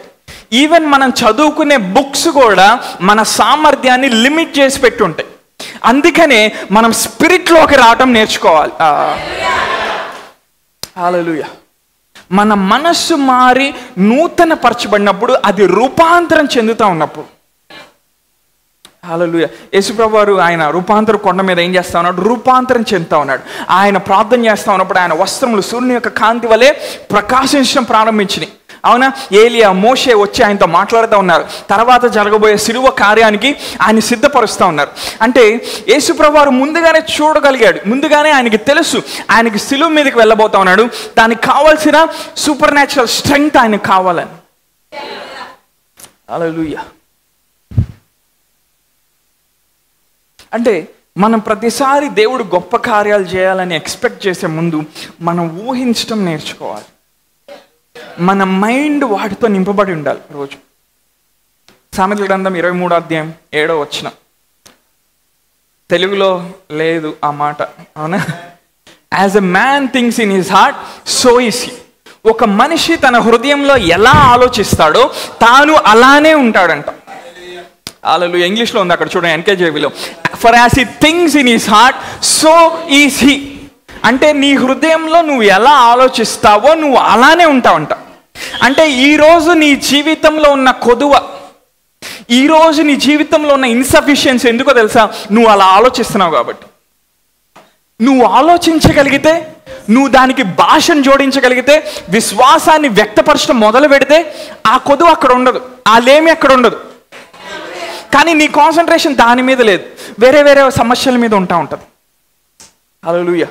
ఈవెన్ మనం చదువుకునే బుక్స్ కూడా మన సామర్థ్యాన్ని లిమిట్ చేసి పెట్టుంటాయి. అందుకనే మనం స్పిరిట్లోకి రావటం నేర్చుకోవాలి. హల్లెలూయా. మన మనస్సు మారి నూతన పరచబడినప్పుడు, అది రూపాంతరం చెందుతూ ఉన్నప్పుడు, హల్లెలూయా. యేసుప్రభువు వారు ఆయన రూపాంతర కొండ మీద ఏం చేస్తా ఉన్నాడు? రూపాంతరం చెందుతా ఉన్నాడు. ఆయన ప్రార్థన చేస్తా ఉన్నప్పుడు ఆయన వస్త్రములు సూర్యుని యొక్క కాంతి వలె ప్రకాశించడం ప్రారంభించినాయి. అవునా? ఏలియా, మోషే వచ్చి ఆయనతో మాట్లాడుతూ ఉన్నారు. తర్వాత జరగబోయే సిలువ కార్యానికి ఆయన సిద్ధపరుస్తూ ఉన్నారు. అంటే యేసుప్రభువు వారు ముందుగానే చూడగలిగాడు, ముందుగానే ఆయనకి తెలుసు ఆయనకి సిలువ మీదకి వెళ్ళబోతా ఉన్నాడు, దానికి కావాల్సిన సూపర్ న్యాచురల్ స్ట్రెంగ్త్ ఆయనకు కావాలని. హల్లెలూయా. అంటే మనం ప్రతిసారి దేవుడు గొప్ప కార్యాలు చేయాలని ఎక్స్పెక్ట్ చేసే ముందు మనం ఊహించడం నేర్చుకోవాలి. మన మైండ్ వాటితో నింపబడి ఉండాలి రోజు. సామెతల గ్రంథం 23వ అధ్యాయం 7వ వచనం. తెలుగులో లేదు ఆ మాట, అవునా? As a man thinks in his heart so is he. ఒక మనిషి తన హృదయంలో ఎలా ఆలోచిస్తాడో తాను అలానే ఉంటాడంట. హల్లెలూయా. ఇంగ్లీష్లో ఉంది, అక్కడ చూడండి, ఎన్కేజేవిలో. For as he thinks in his heart so is he. అంటే నీ హృదయంలో నువ్వు ఎలా ఆలోచిస్తావో నువ్వు అలానే ఉంటావంట. అంటే ఈరోజు నీ జీవితంలో ఉన్న కొదువ, ఈరోజు నీ జీవితంలో ఉన్న ఇన్సఫిషియన్సీ ఎందుకో తెలుసా? నువ్వు అలా ఆలోచిస్తున్నావు కాబట్టి. నువ్వు ఆలోచించగలిగితే, నువ్వు దానికి భాషను జోడించగలిగితే, విశ్వాసాన్ని వ్యక్తపరచడం మొదలు పెడితే ఆ కొదువ అక్కడ ఉండదు, ఆ లేమి అక్కడ ఉండదు. కానీ నీ కాన్సన్ట్రేషన్ దాని మీద లేదు, వేరే వేరే సమస్యల మీద ఉంటా ఉంటుంది. హల్లెలూయా.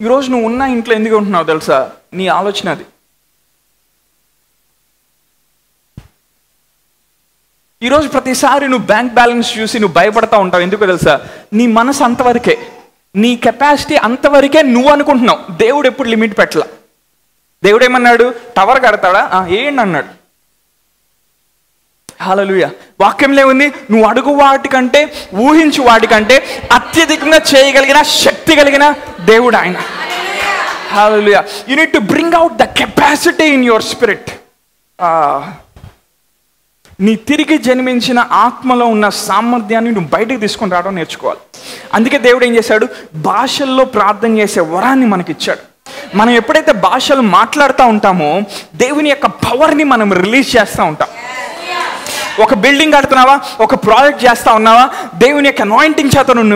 ఈరోజు నువ్వు ఉన్న ఇంట్లో ఎందుకు ఉంటున్నావు తెలుసా? నీ ఆలోచన అది. ఈరోజు ప్రతిసారి నువ్వు బ్యాంక్ బ్యాలెన్స్ చూసి నువ్వు భయపడతా ఉంటావు, ఎందుకో తెలుసా? నీ మనసు అంతవరకే, నీ కెపాసిటీ అంతవరకే నువ్వు అనుకుంటున్నావు. దేవుడు ఎప్పుడు లిమిట్ పెట్టలా. దేవుడు ఏమన్నాడు? టవర్ కడతాడా? ఏంటి అన్నాడు. హల్లెలూయా. వాక్యంలో ఉంది, నువ్వు అడుగు వాటికంటే, ఊహించు వాటికంటే అత్యధికంగా చేయగలిగిన శక్తి కలిగిన దేవుడు ఆయన. Hallelujah. You need to bring out the capacity in your spirit. నీ తిరిగి జన్మించిన ఆత్మలో ఉన్న సామర్థ్యాన్ని నువ్వు బయటకు తీసుకొని రావడం నేర్చుకోవాలి. అందుకే దేవుడు ఏం చేశాడు, భాషల్లో ప్రార్థన చేసే వరాన్ని మనకిచ్చాడు. మనం ఎప్పుడైతే భాషలు మాట్లాడుతూ ఉంటామో దేవుని యొక్క పవర్ని మనం రిలీజ్ చేస్తూ ఉంటాం. ఒక బిల్డింగ్ కడుతున్నావా, ఒక ప్రాజెక్ట్ చేస్తూ ఉన్నావా, దేవుని యొక్క అనాయింటింగ్ చేత నువ్వు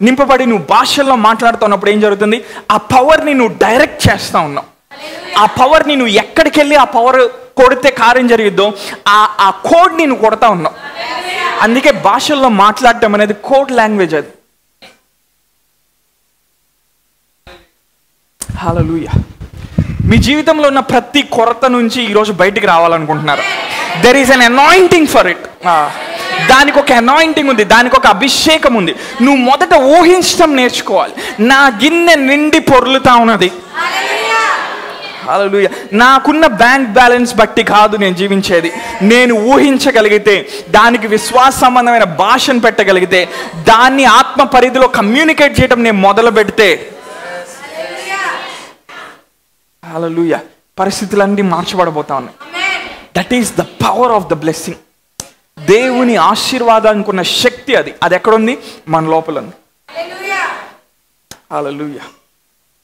నింపబడి నువ్వు భాషల్లో మాట్లాడుతున్నప్పుడు ఏం జరుగుతుంది, ఆ పవర్ని నువ్వు డైరెక్ట్ చేస్తూ ఉన్నావు. ఆ పవర్ని నువ్వు ఎక్కడికి వెళ్ళి ఆ పవర్ కొడితే కార్యం జరిగిద్దో ఆ కోడ్ని నువ్వు కొడతా ఉన్నావు. అందుకే భాషల్లో మాట్లాడటం అనేది కోడ్ లాంగ్వేజ్. అది హల్లెలూయా. మీ జీవితంలో ఉన్న ప్రతి కొరత నుంచి ఈరోజు బయటికి రావాలనుకుంటున్నారు. There is an anointing for it. దానికి ఒక అనాయింటింగ్ ఉంది, దానికి ఒక అభిషేకం ఉంది. నువ్వు మొదట ఊహించడం నేర్చుకోవాలి. నా గిన్నె నిండి పొర్లుతా ఉన్నది. హల్లెలూయా. నాకున్న బ్యాంక్ బ్యాలెన్స్ బట్టి కాదు నేను జీవించేది. నేను ఊహించగలిగితే, దానికి విశ్వాస సంబంధమైన భాషను పెట్టగలిగితే, దాన్ని ఆత్మ పరిధిలో కమ్యూనికేట్ చేయడం నేను మొదలు పెడితే, హల్లెలూయా, పరిస్థితులన్నీ మార్చబడబోతా ఉన్నాయి. That is the power of the blessing. దేవుని ఆశీర్వాదానికి ఉన్న శక్తి అది ఎక్కడుంది? మన లోపల ఉంది. హల్లెలూయా.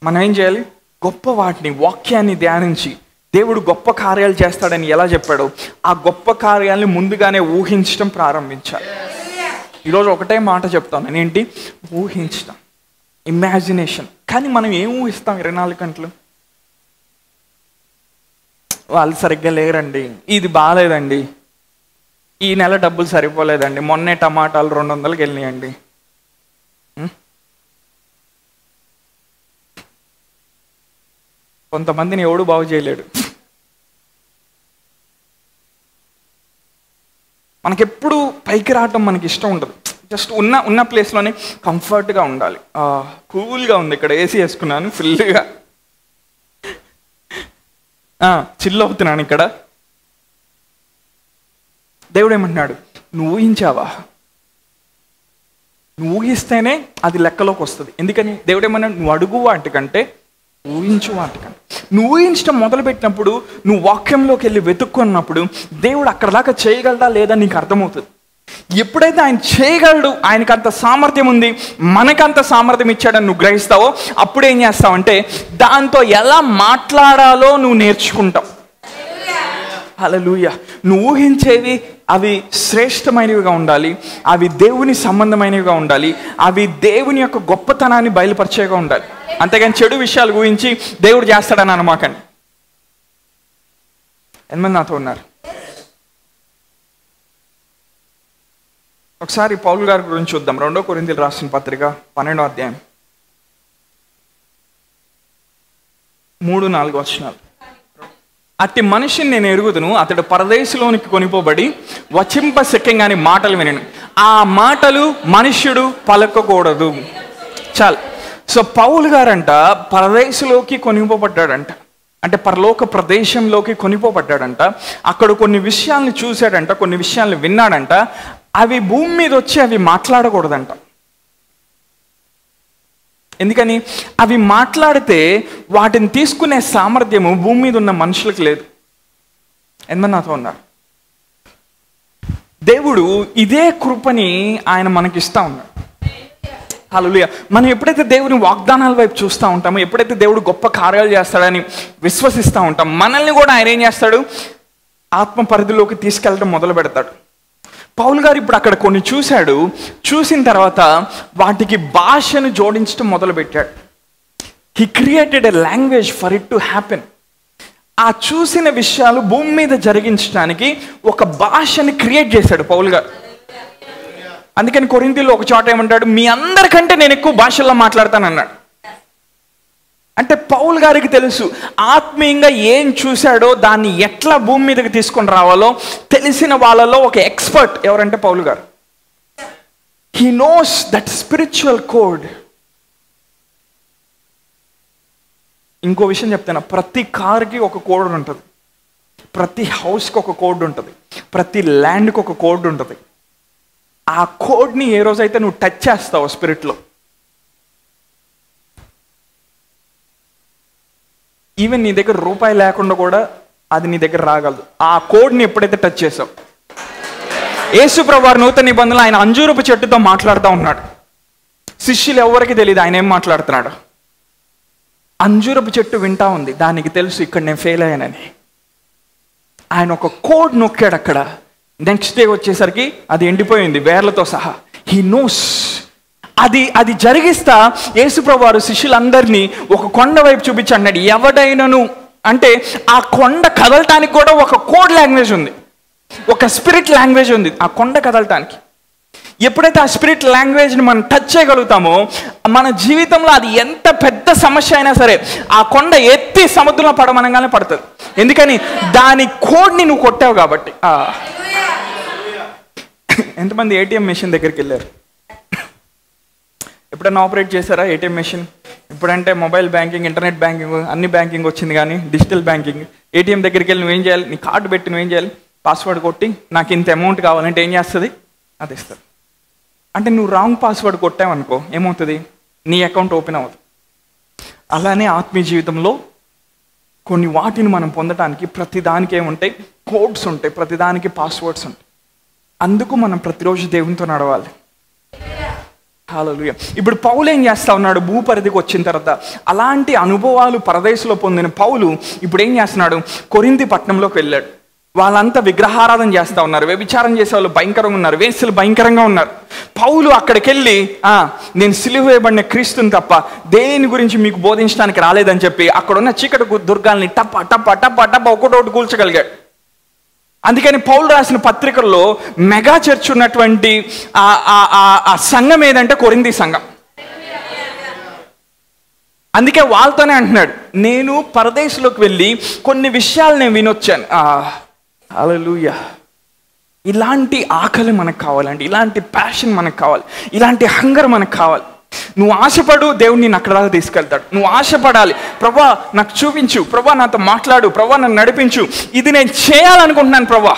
మనం ఏం చేయాలి? గొప్ప వాటిని, వాక్యాన్ని ధ్యానించి దేవుడు గొప్ప కార్యాలు చేస్తాడని ఎలా చెప్పాడో ఆ గొప్ప కార్యాలని ముందుగానే ఊహించడం ప్రారంభించాలి. ఈరోజు ఒకటే మాట చెప్తాను, ఏంటి? ఊహించడం, ఇమాజినేషన్. కానీ మనం ఏం ఊహిస్తాం 24 గంటలు? వాళ్ళు సరిగ్గా లేరండి, ఇది బాగాలేదండి, ఈ నెల డబ్బులు సరిపోలేదండి, మొన్నే టమాటాలు 200కి వెళ్ళినాయండి. కొంతమందిని ఎవడు బాగు చేయలేడు. మనకెప్పుడు పైకి రావటం మనకి ఇష్టం ఉండదు. జస్ట్ ఉన్న ప్లేస్లోనే కంఫర్ట్గా ఉండాలి. కూల్గా ఉంది, ఇక్కడ ఏసీ వేసుకున్నాను, ఫుల్గా చిల్ అవుతున్నాను ఇక్కడ. దేవుడు ఏమంటున్నాడు? నువ్వు ఊహించావా? నువ్వు ఊహిస్తేనే అది లెక్కలోకి వస్తుంది. ఎందుకని? దేవుడు ఏమన్నాడు? నువ్వు అడుగు వాటికంటే ఊహించు వాటికంటే. నువ్వు ఊహించడం మొదలుపెట్టినప్పుడు, నువ్వు వాక్యంలోకి వెళ్ళి వెతుక్కున్నప్పుడు దేవుడు అక్కడ దాకా చేయగలడా లేదా నీకు అర్థమవుతుంది. ఎప్పుడైతే ఆయన చేయగలడు, ఆయనకు అంత సామర్థ్యం ఉంది, మనకంత సామర్థ్యం ఇచ్చాడని నువ్వు గ్రహిస్తావో అప్పుడు ఏం చేస్తావంటే దాంతో ఎలా మాట్లాడాలో నువ్వు నేర్చుకుంటావు. హల్లెలూయా. నువ్వు ఊహించేవి అవి శ్రేష్టమైనవిగా ఉండాలి, అవి దేవుని సంబంధమైనవిగా ఉండాలి, అవి దేవుని యొక్క గొప్పతనాన్ని బయలుపరిచేగా ఉండాలి. అంతేగాని చెడు విషయాలు ఊహించి దేవుడు చేస్తాడని అనమాకండి. ఎంతమంది నాతో ఉన్నారు? ఒకసారి పౌలు గారి గురించి చూద్దాం. 2 కొరింథీయులకు రాసిన పత్రిక 12వ అధ్యాయం 3-4 వచనాలు. అట్టి మనిషిని నేను ఎరుగుదును, అతడు పరదేశంలోనికి కొనిపోబడి వచింపశక్యంగాని మాటలు వినను, ఆ మాటలు మనుష్యుడు పలకకూడదు. చాలు. సో పౌలు గారంట పరదేశంలోకి కొనిపోబడ్డాడంట, అంటే పరలోక ప్రదేశంలోకి కొనిపోబడ్డాడంట. అక్కడ కొన్ని విషయాల్ని చూశాడంట, కొన్ని విషయాల్ని విన్నాడంట. అవి భూమి మీద వచ్చి అవి మాట్లాడకూడదంట. ఎందుకని? అవి మాట్లాడితే వాటిని తీసుకునే సామర్థ్యము భూమి మీద ఉన్న మనుషులకు లేదు. ఎంతమంది నాతో ఉన్నారు? దేవుడు ఇదే కృపని ఆయన మనకిస్తా ఉన్నాడు. హల్లెలూయా. మనం ఎప్పుడైతే దేవుని వాగ్దానాల వైపు చూస్తూ ఉంటామో, ఎప్పుడైతే దేవుడు గొప్ప కార్యాలు చేస్తాడని విశ్వసిస్తూ ఉంటాం, మనల్ని కూడా ఆయన ఏం చేస్తాడు? ఆత్మ పరిధిలోకి తీసుకెళ్ళడం మొదలు పెడతాడు. పౌలు గారు ఇప్పుడు అక్కడ కొన్ని చూశాడు. చూసిన తర్వాత వాటికి భాషను జోడించడం మొదలుపెట్టాడు. He created a language for it to happen. ఆ చూసిన విషయాలు భూమి మీద జరిగించడానికి ఒక భాషని క్రియేట్ చేశాడు పౌలు గారు. అందుకని కొరింథీయుల్లో ఒక చోట ఏమంటాడు? మీ అందరికంటే నేను ఎక్కువ భాషల్లో మాట్లాడతానన్నాడు. అంటే పౌలు గారికి తెలుసు ఆత్మీయంగా ఏం చూశాడో దాన్ని ఎట్లా భూమి మీదకి తీసుకొని రావాలో తెలిసిన వాళ్ళలో ఒక ఎక్స్పర్ట్ ఎవరంటే పౌలు గారు. He knows that spiritual code. ఇంకో విషయం చెప్తాను, ప్రతి కార్కి ఒక కోడ్ ఉంటుంది, ప్రతి హౌస్కి ఒక కోడ్ ఉంటుంది, ప్రతి ల్యాండ్కి ఒక కోడ్ ఉంటుంది. ఆ కోడ్ని ఏ రోజైతే నువ్వు టచ్ చేస్తావు స్పిరిట్లో, ఈవెన్ నీ దగ్గర రూపాయి లేకుండా కూడా అది నీ దగ్గర రాగలదు. ఆ కోడ్ని ఎప్పుడైతే టచ్ చేసావు యేసుప్రభు వారు నూతన నిబంధనలు ఆయన అంజూరపు చెట్టుతో మాట్లాడుతూ ఉన్నాడు. శిష్యులు ఎవరికి తెలియదు ఆయన ఏం మాట్లాడుతున్నాడు. అంజూరపు చెట్టు వింటా ఉంది, దానికి తెలుసు ఇక్కడ నేను ఫెయిల్ అయ్యానని. ఆయన ఒక కోడ్ నొక్కాడు అక్కడ. నెక్స్ట్ డే వచ్చేసరికి అది ఎండిపోయింది వేర్లతో సహా. He knows. అది జరిగిస్తా యేసుప్రభు వారు శిష్యులందరినీ ఒక కొండ వైపు చూపించి అన్నాడు, ఎవడైనాను అంటే ఆ కొండ కదలటానికి కూడా ఒక కోడ్ లాంగ్వేజ్ ఉంది, ఒక స్పిరిట్ లాంగ్వేజ్ ఉంది ఆ కొండ కదలటానికి. ఎప్పుడైతే ఆ స్పిరిట్ లాంగ్వేజ్ని మనం టచ్ చేయగలుగుతామో మన జీవితంలో అది ఎంత పెద్ద సమస్య అయినా సరే ఆ కొండ ఎత్తి సముద్రంలో పడమనగానే పడుతుంది. ఎందుకని దాని కోడ్ని నువ్వు కొట్టావు కాబట్టి. ఎంతమంది ఏటీఎం మెషిన్ దగ్గరికి వెళ్ళారు? ఎప్పుడైనా ఆపరేట్ చేశారా ఏటీఎం మెషిన్? ఇప్పుడంటే మొబైల్ బ్యాంకింగ్, ఇంటర్నెట్ బ్యాంకింగ్, అన్ని బ్యాంకింగ్ వచ్చింది. కానీ డిజిటల్ బ్యాంకింగ్, ఏటీఎం దగ్గరికి వెళ్ళి నువ్వేం చేయాలి? నీ కార్డు పెట్టి నువ్వేం చేయాలి? పాస్వర్డ్ కొట్టి నాకు ఇంత అమౌంట్ కావాలంటే ఏం చేస్తుంది? అది ఇస్తుంది. అంటే నువ్వు రాంగ్ పాస్వర్డ్ కొట్టావనుకో ఏమవుతుంది? నీ అకౌంట్ ఓపెన్ అవ్వదు. అలానే ఆత్మీయ జీవితంలో కొన్ని వాటిని మనం పొందడానికి ప్రతిదానికి ఏముంటాయి? కోడ్స్ ఉంటాయి, ప్రతిదానికి పాస్వర్డ్స్ ఉంటాయి. అందుకు మనం ప్రతిరోజు దేవునితో నడవాలి. హల్లెలూయా. ఇప్పుడు పౌలు ఏం చేస్తా ఉన్నాడు? భూపరిధికి వచ్చిన తర్వాత అలాంటి అనుభవాలు పరదేశంలో పొందిన పౌలు ఇప్పుడు ఏం చేస్తున్నాడు? కొరింథీ పట్టణంలోకి వెళ్ళాడు. వాళ్ళంతా విగ్రహారాధన చేస్తూ ఉన్నారు, వ్యభిచారం చేసే వాళ్ళు భయంకరంగా ఉన్నారు, వేశ్యలు భయంకరంగా ఉన్నారు. పౌలు అక్కడికి వెళ్ళి నేను సిలువ వేయబడిన క్రీస్తుని తప్ప దేని గురించి మీకు బోధించడానికి రాలేదని చెప్పి అక్కడున్న చీకటి దుర్గాల్ని టప్ప టప్ప టప్ప టప్ప ఒకటోటి కూల్చగలిగాడు. అందుకని పౌలు రాసిన పత్రికల్లో మెగా చర్చ్ ఉన్నటువంటి ఆ సంఘం ఏదంటే కొరింథీ సంఘం. అందుకే వాళ్ళతోనే అంటున్నాడు, నేను పరదేశంలోకి వెళ్ళి కొన్ని విషయాలు నేను వినొచ్చాను. హల్లెలూయా. ఇలాంటి ఆకలి మనకు కావాలండి, ఇలాంటి ప్యాషన్ మనకు కావాలి, ఇలాంటి హంగర్ మనకు కావాలి. నువ్వు ఆశపడు, దేవుడు నేను అక్కడ దాకా తీసుకెళ్తాడు. నువ్వు ఆశపడాలి, ప్రభా నాకు చూపించు, ప్రభా నాతో మాట్లాడు, ప్రభా నన్ను నడిపించు, ఇది నేను చేయాలనుకుంటున్నాను ప్రభా,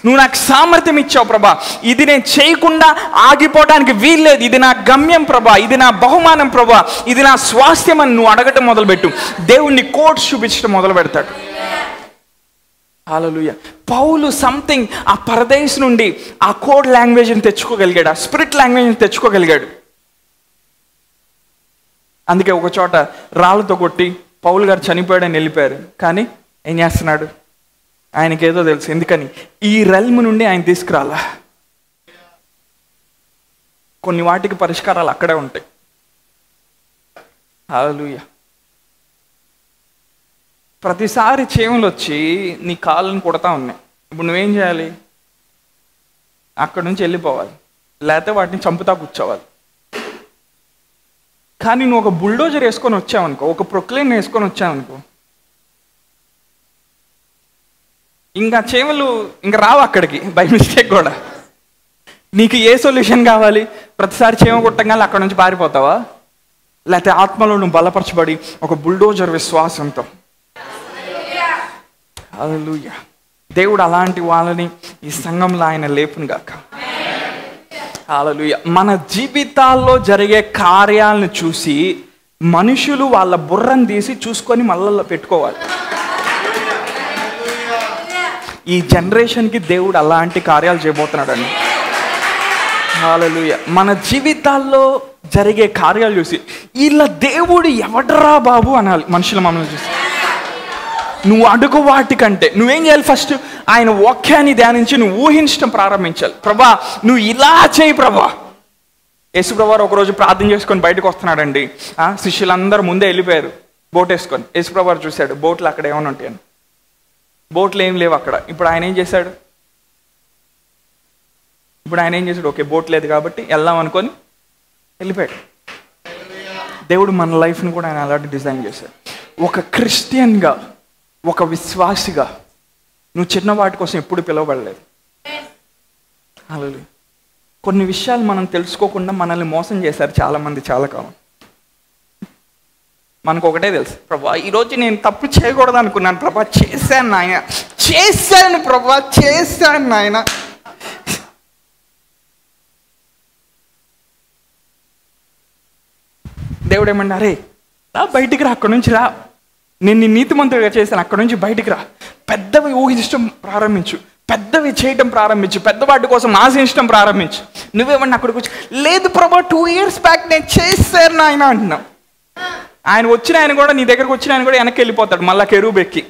నువ్వు నాకు సామర్థ్యం ఇచ్చావు ప్రభా, ఇది నేను చేయకుండా ఆగిపోవడానికి వీల్లేదు, ఇది నా గమ్యం ప్రభా, ఇది నా బహుమానం ప్రభా, ఇది నా స్వాస్థ్యం అని నువ్వు అడగటం మొదలుపెట్టు. దేవుడిని కోడ్స్ చూపించడం మొదలు పెడతాడు. హల్లెలూయా. పౌలు సంథింగ్ ఆ పరదేశ్ నుండి ఆ కోడ్ లాంగ్వేజ్ని తెచ్చుకోగలిగాడు, ఆ స్పిరిట్ లాంగ్వేజ్ని తెచ్చుకోగలిగాడు. అందుకే ఒక చోట రాళ్ళతో కొట్టి పౌలు గారు చనిపోయాడని వెళ్ళిపోయారు. కానీ ఏం చేస్తున్నాడు? ఆయనకేదో తెలుసు. ఎందుకని? ఈ రెల్మ్ నుండి ఆయన తీసుకురాలా. కొన్ని వాటికి పరిష్కారాలు అక్కడే ఉంటాయి. హల్లెలూయా. ప్రతిసారి చీమలు వచ్చి నీ కాళ్ళని కొడతా ఉన్నాయి. ఇప్పుడు నువ్వేం చేయాలి? అక్కడి నుంచి వెళ్ళిపోవాలి, లేకపోతే వాటిని చంపుతా కూర్చోవాలి. కానీ నువ్వు ఒక బుల్డోజర్ వేసుకొని వచ్చావనుకో, ఒక ప్రొక్లైన్ వేసుకొని వచ్చావనుకో, ఇంకా చీమలు ఇంకా రావు అక్కడికి బై మిస్టేక్ కూడా. నీకు ఏ సొల్యూషన్ కావాలి? ప్రతిసారి చీమ కొట్టంగానే అక్కడ నుంచి పారిపోతావా? లేకపోతే ఆత్మలో నువ్వు బలపరచబడి ఒక బుల్డోజర్ విశ్వాసంతో. హల్లెలూయా. దేవుడు అలాంటి వాళ్ళని ఈ సంఘంలో ఆయన లేపును గాక. హల్లెలూయా. మన జీవితాల్లో జరిగే కార్యాలను చూసి మనుషులు వాళ్ళ బుర్రను తీసి చూసుకొని మళ్ళీ పెట్టుకోవాలి. ఈ జనరేషన్కి దేవుడు అలాంటి కార్యాలు చేయబోతున్నాడండి. హల్లెలూయా. మన జీవితాల్లో జరిగే కార్యాలు చూసి వీళ్ళ దేవుడు ఎవడరా బాబు అనాలి మనుషులు మమ్మల్ని చూసి. నువ్వు అడుగు వాటికంటే నువ్వేం చేయాలి? ఫస్ట్ ఆయన వాక్యాన్ని ధ్యానించి నువ్వు ఊహించడం ప్రారంభించాలి. ప్రభా నువ్వు ఇలా చేయి ప్రభా. యేసుప్రభు ఒకరోజు ప్రార్థన చేసుకొని బయటకు వస్తున్నాడండి. శిష్యులందరూ ముందే వెళ్ళిపోయారు బోట్ వేసుకొని. యేసుప్రభు చూశాడు బోట్లు అక్కడ ఏమైనా ఉంటాయని. బోట్లు ఏం లేవు అక్కడ. ఇప్పుడు ఆయన ఏం చేశాడు? ఓకే బోట్ లేదు కాబట్టి వెళ్దాం అనుకొని వెళ్ళిపోయాడు. దేవుడు మన లైఫ్ని కూడా ఆయన అలాంటి డిజైన్ చేశాడు. ఒక క్రిస్టియన్గా, ఒక విశ్వాసిగా నువ్వు చిన్న వాటి కోసం ఎప్పుడు పిలువబడలేదు. హల్లెలూయా. కొన్ని విషయాలు మనం తెలుసుకోకుండా మనల్ని మోసం చేశారు చాలామంది చాలా కాలం. మనకు ఒకటే తెలుసు, ప్రభా ఈరోజు నేను తప్పు చేయకూడదు అనుకున్నాను ప్రభా, చేశాను నాయన, చేశాను ప్రభా, చేశాను నాయన. దేవుడు ఏమన్నా, అరే రా బయటికి రా, అక్కడి నుంచి రా, నేను నీ నీతిమంతుడిగా చేశాను, అక్కడి నుంచి బయటికి రా, పెద్దవి ఊహించడం ప్రారంభించు. పెద్దవి చేయటం ప్రారంభించు, పెద్దవాటి కోసం ఆశించడం ప్రారంభించు. నువ్వేమన్నా అక్కడికి వచ్చి, లేదు ప్రభా 2 years బ్యాక్ నేను చేశాను నాయన అంటున్నావు. ఆయన వచ్చిన ఆయన కూడా, నీ దగ్గరకు వచ్చిన ఆయన కూడా వెనక్కి వెళ్ళిపోతాడు మళ్ళా కెరూబ్ ఎక్కి.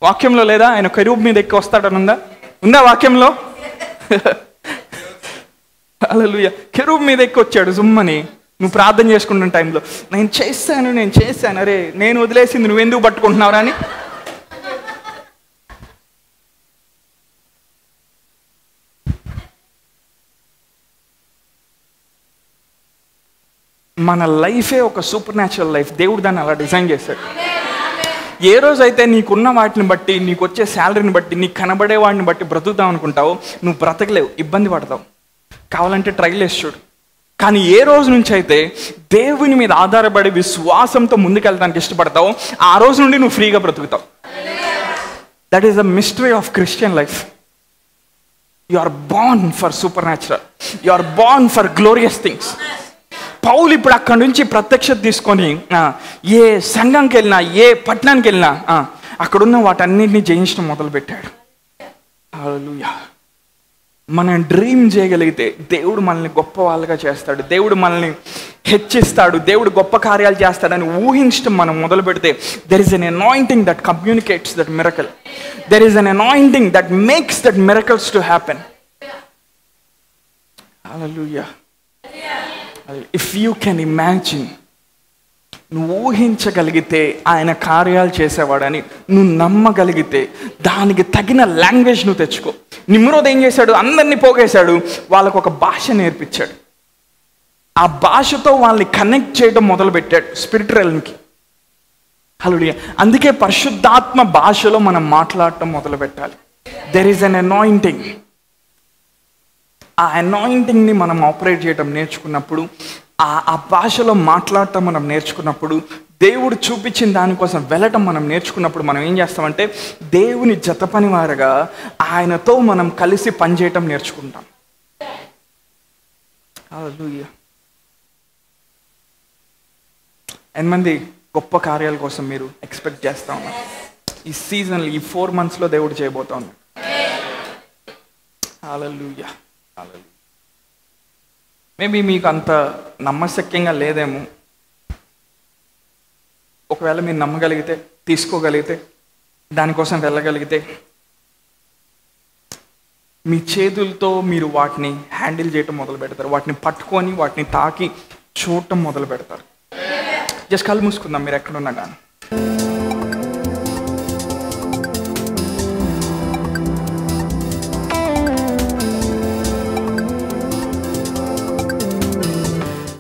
వాక్యంలో లేదా ఆయన కెరూబ్ మీద ఎక్కి వస్తాడని ఉందా వాక్యంలో? హల్లెలూయా. కెరూబ్ మీద ఎక్కి వచ్చాడు సుమ్మని. నువ్వు ప్రార్థన చేసుకుంటున్న టైంలో నేను చేశాను, అరే నేను వదిలేసింది నువ్వెందుకు పట్టుకుంటున్నావురా అని. మన లైఫే ఒక సూపర్ న్యాచురల్ లైఫ్. దేవుడు దాన్ని అలా డిజైన్ చేశాడు. ఏ రోజైతే నీకున్న వాటిని బట్టి, నీకు వచ్చే శాలరీని బట్టి, నీకు కనబడే వాడిని బట్టి బ్రతుకుతావు అనుకుంటావు, నువ్వు బ్రతకలేవు, ఇబ్బంది పడతావు. కావాలంటే ట్రైల్ వేసి చూడు. కానీ ఏ రోజు నుంచి అయితే దేవుని మీద ఆధారపడి విశ్వాసంతో ముందుకెళ్ళడానికి ఇష్టపడతావు, ఆ రోజు నుండి నువ్వు ఫ్రీగా బ్రతుకుతావు. That is the mystery of Christian life. You are born for supernatural, you are born for glorious things. Paul ఇప్పుడు అక్కడి నుంచి ప్రత్యక్షత తీసుకొని ఏ సంఘంకి వెళ్ళినా, ఏ పట్టణానికి వెళ్ళినా అక్కడున్న వాటన్నిటిని జయించడం మొదలుపెట్టాడు. హల్లెలూయా. మనం డ్రీమ్ చేయగలిగితే దేవుడు మనల్ని గొప్ప వాళ్ళగా చేస్తాడు, దేవుడు మనల్ని హెచ్చిస్తాడు, దేవుడు గొప్ప కార్యాలు చేస్తాడని ఊహించడం మనం మొదలు పెడితే, there is an anointing that communicates that miracle. There is an anointing that makes that miracles to happen. Hallelujah. If you can imagine, నువ్వు ఊహించగలిగితే ఆయన కార్యాలు చేసేవాడని నువ్వు నమ్మగలిగితే, దానికి తగిన లాంగ్వేజ్ నువ్వు తెచ్చుకో. నిమ్రోద్ ఏం చేశాడు? అందరినీ పోగేశాడు, వాళ్ళకు ఒక భాష నేర్పించాడు. ఆ భాషతో వాళ్ళని కనెక్ట్ చేయడం మొదలుపెట్టాడు స్పిరిట్ రెల్మ్కి. హల్లెలూయా. అందుకే పరిశుద్ధాత్మ భాషలో మనం మాట్లాడటం మొదలు పెట్టాలి. There is an anointing. ఆ అనాయింటింగ్ని మనం ఆపరేట్ చేయడం నేర్చుకున్నప్పుడు, ఆ భాషలో మాట్లాడటం మనం నేర్చుకున్నప్పుడు, దేవుడు చూపించిన దానికోసం వెళ్ళటం మనం నేర్చుకున్నప్పుడు, మనం ఏం చేస్తామంటే దేవుని జత పనివారుగా ఆయనతో మనం కలిసి పనిచేయటం నేర్చుకుంటాం. హల్లెలూయా. ఎంతమంది గొప్ప కార్యాల కోసం మీరు ఎక్స్పెక్ట్ చేస్తా ఉన్నారు? ఈ సీజన్లో, ఈ 4 monthsలో దేవుడు చేయబోతా ఉన్నాడు. హల్లెలూయా. మేబీ మీకు అంత నమ్మశక్యంగా లేదేమో. ఒకవేళ మీరు నమ్మగలిగితే, తీసుకోగలిగితే, దానికోసం వెళ్ళగలిగితే, మీ చేతులతో మీరు వాటిని హ్యాండిల్ చేయటం మొదలు పెడతారు. వాటిని పట్టుకొని, వాటిని తాకి చూడటం మొదలు పెడతారు. జస్ట్ కళ్ళు మూసుకుందాం మీరు ఎక్కడున్నా కానీ.